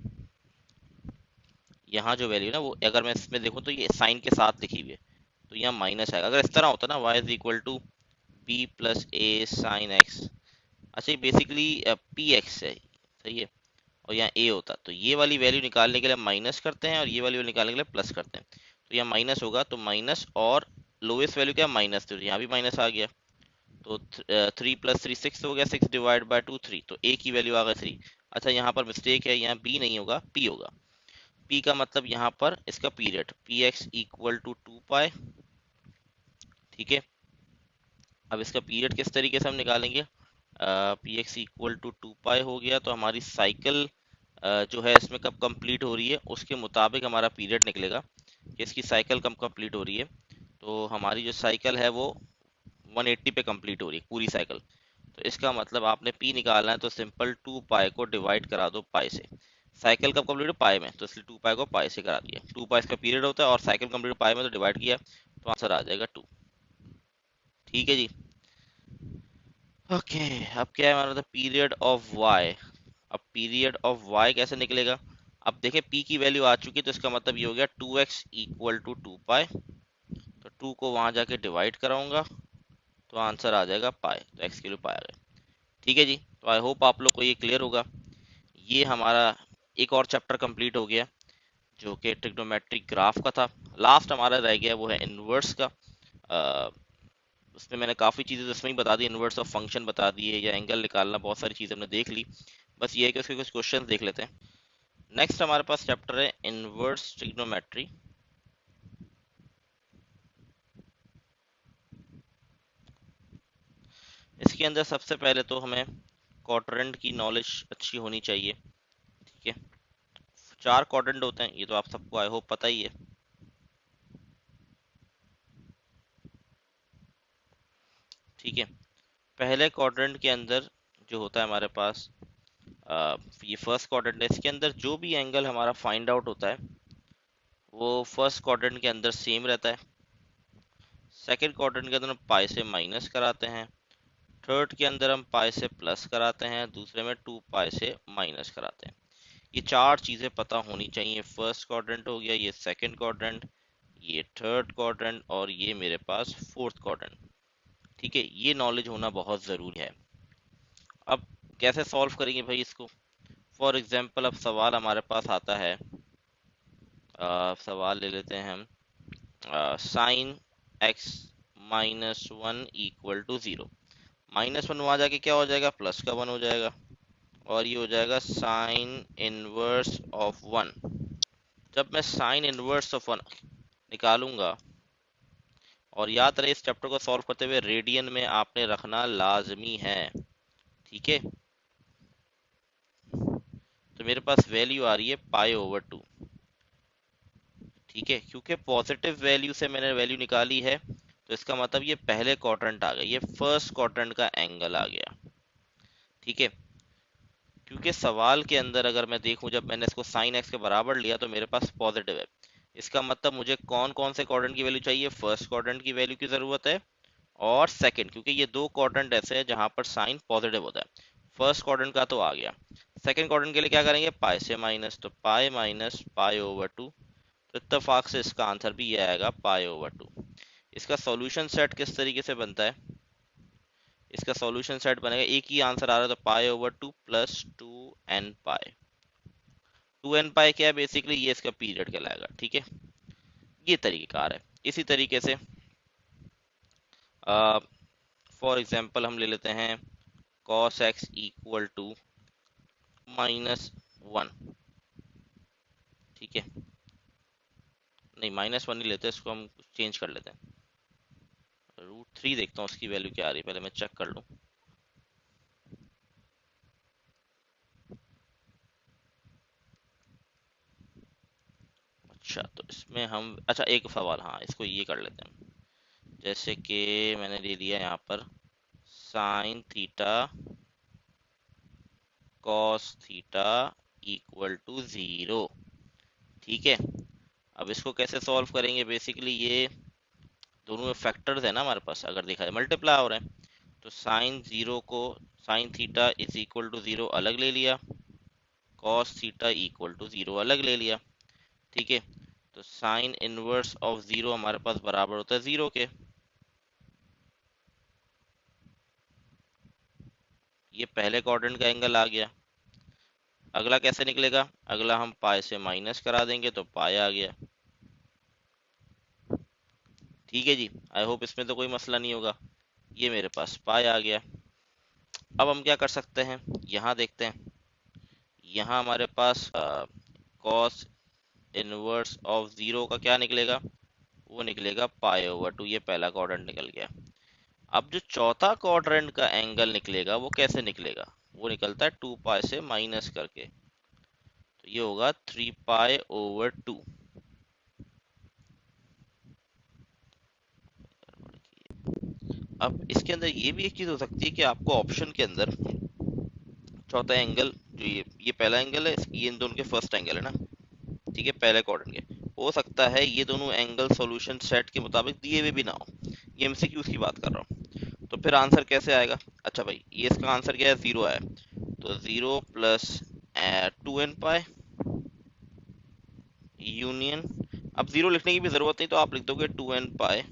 Speaker 1: यहाँ जो वैल्यू ना, वो अगर मैं इसमें देखूँ तो ये साइन के साथ लिखी हुई है, तो यहाँ माइनस आएगा। अगर इस तरह होता ना, y = b + a sin x, अच्छा ये बेसिकली px है, सही है, और यहाँ a होता, तो ये वाली वैल्यू निकालने के लिए माइनस करते हैं, और ये वाली वैल्यू निकालने के लिए प्लस करते हैं। तो यहाँ माइनस होगा, तो माइनस, और लोएस्ट वैल्यू क्या, माइनस, तो यहाँ भी माइनस आ गया, तो 3 + 3 6 हो गया, 6 डिवाइड बाय 2 3, तो a की वैल्यू आ गई 3। अच्छा, यहाँ पर मिस्टेक है, यहाँ b नहीं होगा, p होगा। p का मतलब यहाँ पर इसका पीरियड, px = 2 पाई। ठीक है, अब इसका पीरियड किस तरीके से हम निकालेंगे, px = 2 पाई हो गया, तो हमारी साइकिल जो है इसमें कब कंप्लीट हो रही है उसके मुताबिक हमारा पीरियड निकलेगा कि इसकी साइकिल कब कंप्लीट हो रही है। तो हमारी जो साइकिल है वो 180 पे कंप्लीट हो रही है पूरी साइकिल। तो इसका मतलब आपने p निकालना है, तो सिंपल 2 पाई को डिवाइड करा दो पाई से, साइकिल कब कंप्लीट पाई में, तो इसलिए 2 पाई को पाई से करा दिया, 2 पाई इसका पीरियड होता है और साइकिल कंप्लीट पाई में तो डिवाइड किया, तो आंसर आ जाएगा 2। ठीक है जी। ओके, अब क्या है हमारा पीरियड ऑफ वाई। अब पीरियड ऑफ वाई कैसे निकलेगा? अब देखिए पी की वैल्यू आ चुकी है, तो इसका मतलब ये हो गया 2x इक्वल टू 2 पाई, तो 2 को वहां जाके डिवाइड कराऊंगा, तो आंसर आ जाएगा पाई, तो x की वैल्यू पाई आ गई। ठीक है जी, तो आई होप आप लोग को ये क्लियर होगा। ये हमारा एक और चैप्टर कंप्लीट हो गया जो कि ट्रिग्नोमेट्रिक ग्राफ का था। लास्ट हमारा रह गया वो है इनवर्स का। उसमें मैंने काफ़ी चीज़ें तो इसमें ही बता दी, इनवर्स ऑफ फंक्शन बता दिए या एंगल निकालना, बहुत सारी चीज़ें हमने देख ली। बस ये है कि उसके कुछ क्वेश्चंस देख लेते हैं। नेक्स्ट हमारे पास चैप्टर है इनवर्स ट्रिग्नोमेट्री। इसके अंदर सबसे पहले तो हमें क्वाड्रेंट की नॉलेज अच्छी होनी चाहिए। ठीक है, 4 क्वाड्रेंट होते हैं, ये तो आप सबको आई होप पता ही है। ठीक है, पहले क्वाड्रेंट के अंदर जो होता है हमारे पास ये फर्स्ट क्वाड्रेंट है, इसके अंदर जो भी एंगल हमारा फाइंड आउट होता है वो फर्स्ट क्वाड्रेंट के अंदर सेम रहता है। सेकंड क्वाड्रेंट के अंदर हम पाई से माइनस कराते हैं, थर्ड के अंदर हम पाई से प्लस कराते हैं, दूसरे में 2 पाई से माइनस कराते हैं। ये 4 चीज़ें पता होनी चाहिए। फर्स्ट क्वाड्रेंट हो गया, ये सेकंड क्वाड्रेंट, ये थर्ड क्वाड्रेंट और ये मेरे पास फोर्थ क्वाड्रेंट। ठीक है, ये नॉलेज होना बहुत ज़रूरी है। अब कैसे सॉल्व करेंगे भाई इसको? फॉर एग्जाम्पल अब सवाल हमारे पास आता है, सवाल ले लेते हैं हम, sine x minus one equal to zero. Minus one वहाँ जाके क्या हो जाएगा, प्लस का वन हो जाएगा, और ये हो जाएगा साइन इनवर्स ऑफ वन। जब मैं साइन इनवर्स ऑफ वन निकालूंगा, और याद रहे इस चैप्टर को सॉल्व करते हुए रेडियन में आपने रखना लाजमी है। ठीक है, तो मेरे पास वैल्यू आ रही है पाई ओवर 2। ठीक है, क्योंकि पॉजिटिव वैल्यू से मैंने वैल्यू निकाली है, तो इसका मतलब ये पहले क्वाड्रेंट आ गया, ये फर्स्ट क्वाड्रेंट का एंगल आ गया। ठीक है, क्योंकि सवाल के अंदर अगर मैं देखूं, जब मैंने इसको साइन एक्स के बराबर लिया तो मेरे पास पॉजिटिव है, इसका मतलब मुझे कौन कौन से क्वाड्रेंट की वैल्यू चाहिए, फर्स्ट क्वाड्रेंट की वैल्यू की जरूरत है और सेकंड, क्योंकि ये दो क्वाड्रेंट ऐसे हैं जहां पर साइन पॉजिटिव होता है। फर्स्ट क्वाड्रेंट का तो आ गया, सेकंड क्वाड्रेंट के लिए क्या करेंगे, पाई से माइनस, तो पाई माइनस पाई ओवर 2, तो इत्तेफाक से इसका आंसर भी ये आएगा पाई ओवर 2। इसका सॉल्यूशन सेट किस तरीके से बनता है? इसका सॉल्यूशन सेट बनेगा, एक ही आंसर आ रहा है तो पाई ओवर 2 प्लस 2n पाई। 2n पाई क्या है, बेसिकली ये इसका पीरियड कहलाएगा। ठीक है, ये तरीकेकार है। इसी तरीके से फॉर एग्जांपल हम ले लेते हैं cos x इक्वल टू -1। ठीक है, नहीं -1 नहीं लेते, इसको हम चेंज कर लेते हैं, √3 देखता हूँ उसकी वैल्यू क्या आ रही है, पहले मैं चेक कर लूँ। अच्छा, तो इसमें हम, अच्छा एक सवाल, हाँ इसको ये कर लेते हैं, जैसे कि मैंने ले लिया यहाँ पर sine theta cos theta equal to 0। ठीक है, अब इसको कैसे सॉल्व करेंगे, बेसिकली ये दोनों में फैक्टर्स है ना हमारे पास, अगर देखा जाए मल्टीप्लाई हो रहे हैं, तो साइन 0 को, sine theta is equal to 0 अलग ले लिया, कॉस थीटा इक्वल टू 0 अलग ले लिया। ठीक है, तो साइन इनवर्स ऑफ 0 हमारे पास बराबर होता है 0 के। ये पहले क्वाड्रेंट का एंगल आ गया। अगला कैसे निकलेगा, अगला हम पाई से माइनस करा देंगे तो पाई आ गया। ठीक है जी, आई होप इसमें तो कोई मसला नहीं होगा। ये मेरे पास पाई आ गया। अब हम क्या कर सकते हैं, यहाँ देखते हैं, यहाँ हमारे पास कॉस इनवर्स ऑफ 0 का क्या निकलेगा, वो निकलेगा पाई ओवर 2। ये पहला क्वाड्रेंट निकल गया। अब जो चौथा क्वाड्रेंट का एंगल निकलेगा वो कैसे निकलेगा, वो निकलता है 2 पाई से माइनस करके, तो ये होगा 3 पाई ओवर 2। अब इसके अंदर ये भी एक चीज हो सकती है कि आपको ऑप्शन के अंदर चौथा एंगल जो ये पहला एंगल है, ये इन दोनों के फर्स्ट एंगल है ना, ठीक है, पहले क्वाड्रेंट के। हो सकता है ये दोनों एंगल सॉल्यूशन सेट के मुताबिक दिए हुए भी ना हो, ये एमसीक्यूज की बात कर रहा हूँ। तो फिर आंसर कैसे आएगा? अच्छा भाई, ये इसका आंसर क्या है? 0 आया, तो 0 प्लस 2n पाई यूनियन, अब 0 लिखने की भी जरूरत नहीं, तो आप लिख दोगे 2n पाई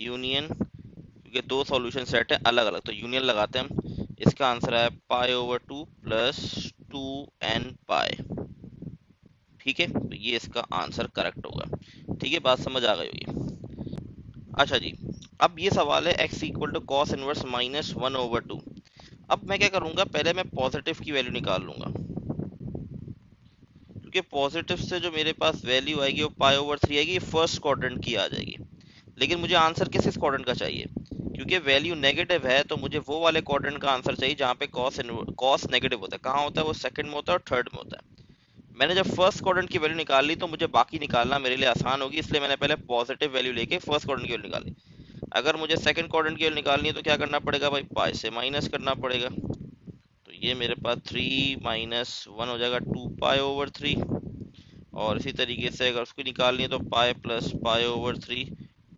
Speaker 1: यूनियन, क्योंकि दो सॉल्यूशन सेट है अलग अलग, तो यूनियन लगाते हैं हम। इसका आंसर है पाई/2 प्लस 2n पाई। ठीक है, तो ये इसका आंसर करेक्ट होगा। ठीक है, बात समझ आ गई होगी। अच्छा जी, अब ये सवाल है x equal to cos inverse -1/2। अब मैं क्या करूंगा, पहले मैं पॉजिटिव की वैल्यू निकाल लूंगा, क्योंकि पॉजिटिव से जो मेरे पास वैल्यू आएगी वो पाई/3 आएगी, फर्स्ट क्वाड्रेंट की आ जाएगी। लेकिन मुझे आंसर किस क्वाड्रेंट का चाहिए? क्योंकि वैल्यू नेगेटिव है, तो मुझे वो वाले क्वाड्रेंट का आंसर चाहिए जहाँ पे कॉस नेगेटिव होता है। कहाँ होता है वो? सेकंड में होता है और थर्ड में होता है। मैंने जब फर्स्ट क्वाड्रेंट की वैल्यू निकाल ली, तो मुझे बाकी निकालना मेरे लिए आसान होगी, इसलिए मैंने पहले पॉजिटिव वैल्यू लेके फर्स्ट क्वाड्रेंट की वैल्यू निकाली। अगर मुझे सेकंड क्वाड्रेंट की वैल्यू निकालनी है तो क्या करना पड़ेगा भाई? पाई से माइनस करना पड़ेगा। तो ये मेरे पास 3 - 1 हो जाएगा 2 पाई/3। और इसी तरीके से अगर उसको निकालनी है तो पाई प्लस पाई/3,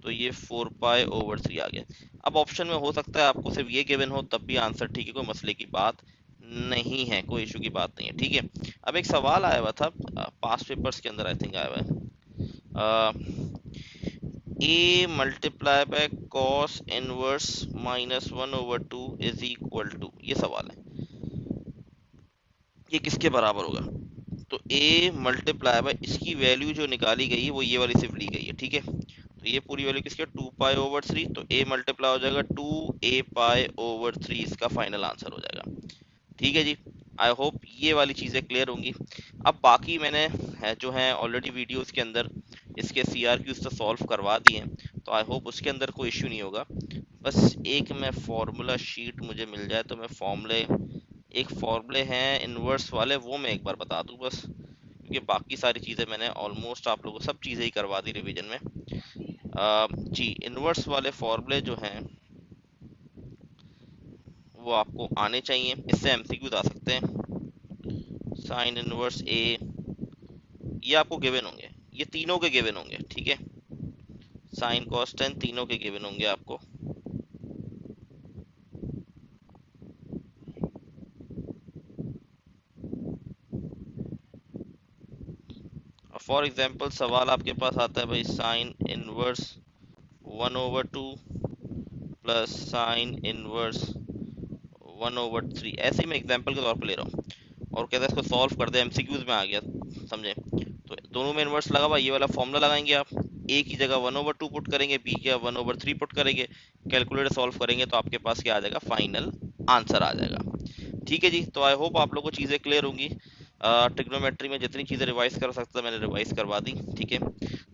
Speaker 1: तो ये 4 पाई/3 आ गया। अब ऑप्शन में हो सकता है आपको सिर्फ ये गिवन हो, तब भी आंसर ठीक है, कोई मसले की बात नहीं है, कोई इशू की बात नहीं है। ठीक है, अब एक सवाल आया हुआ था पास्ट पेपर्स के अंदर, आई थिंक आया हुआ है, a multiply by cos inverse -1/2 is equal to, ये सवाल है, ये किसके बराबर होगा? तो a मल्टीप्लाई बाय, इसकी वैल्यू जो निकाली गई है वो ये वाली सिर्फ ली गई है। ठीक है, तो ये पूरी वैल्यू किसकी है? 2 पाई/3, तो a मल्टीप्लाई हो जाएगा 2a पाई/3, इसका फाइनल आंसर हो जाएगा। ठीक है जी, आई होप ये वाली चीज़ें क्लियर होंगी। अब बाकी मैंने जो है ऑलरेडी वीडियोस के अंदर इसके CRQs तो सॉल्व करवा दिए हैं, तो आई होप उसके अंदर कोई इश्यू नहीं होगा। बस एक मैं फार्मूला शीट मुझे मिल जाए तो मैं फार्मूले हैं इन्वर्स वाले, वो मैं एक बार बता दूं बस, क्योंकि बाकी सारी चीज़ें मैंने ऑलमोस्ट आप लोगों को सब चीज़ें ही करवा दी रिवीजन में। जी, इन्वर्स वाले फार्मूले जो हैं वो आपको आने चाहिए, इससे MCQs आ सकते हैं। साइन इनवर्स ए, ये आपको गिवन होंगे, ये तीनों के गिवन होंगे। ठीक है, साइन कॉस टेन तीनों के गिवन होंगे आपको। फॉर एग्जांपल सवाल आपके पास आता है भाई, sine inverse 1/2 plus sine inverse 1/3, ऐसे ही मैं एग्जांपल के तौर पर ले रहा हूँ, और कहता है इसको सॉल्व कर दे, MCQs में आ गया, समझे? तो दोनों में इन्वर्स लगा हुआ, ये वाला फॉर्मूला लगाएंगे आप, ए की जगह 1/2 पुट करेंगे, बी की जगह 1/3 पुट करेंगे, कैलकुलेटर सॉल्व करेंगे, तो आपके पास क्या आ जाएगा? फाइनल आंसर आ जाएगा। ठीक है जी, तो आई होप आप लोगों को चीज़ें क्लियर होंगी। ट्रिग्नोमेट्री में जितनी चीज़ें रिवाइज कर सकता मैंने रिवाइज करवा दी। ठीक है,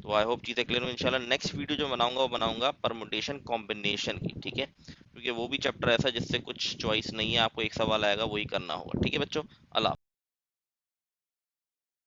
Speaker 1: तो आई होप चीज़ें क्लियर हो। इंशाल्लाह नेक्स्ट वीडियो जो बनाऊंगा वो बनाऊंगा परमुटेशन कॉम्बिनेशन की। ठीक है, क्योंकि वो भी चैप्टर ऐसा है जिससे कुछ चॉइस नहीं है, आपको एक सवाल आएगा वही करना होगा। ठीक है बच्चों, अल्लाह।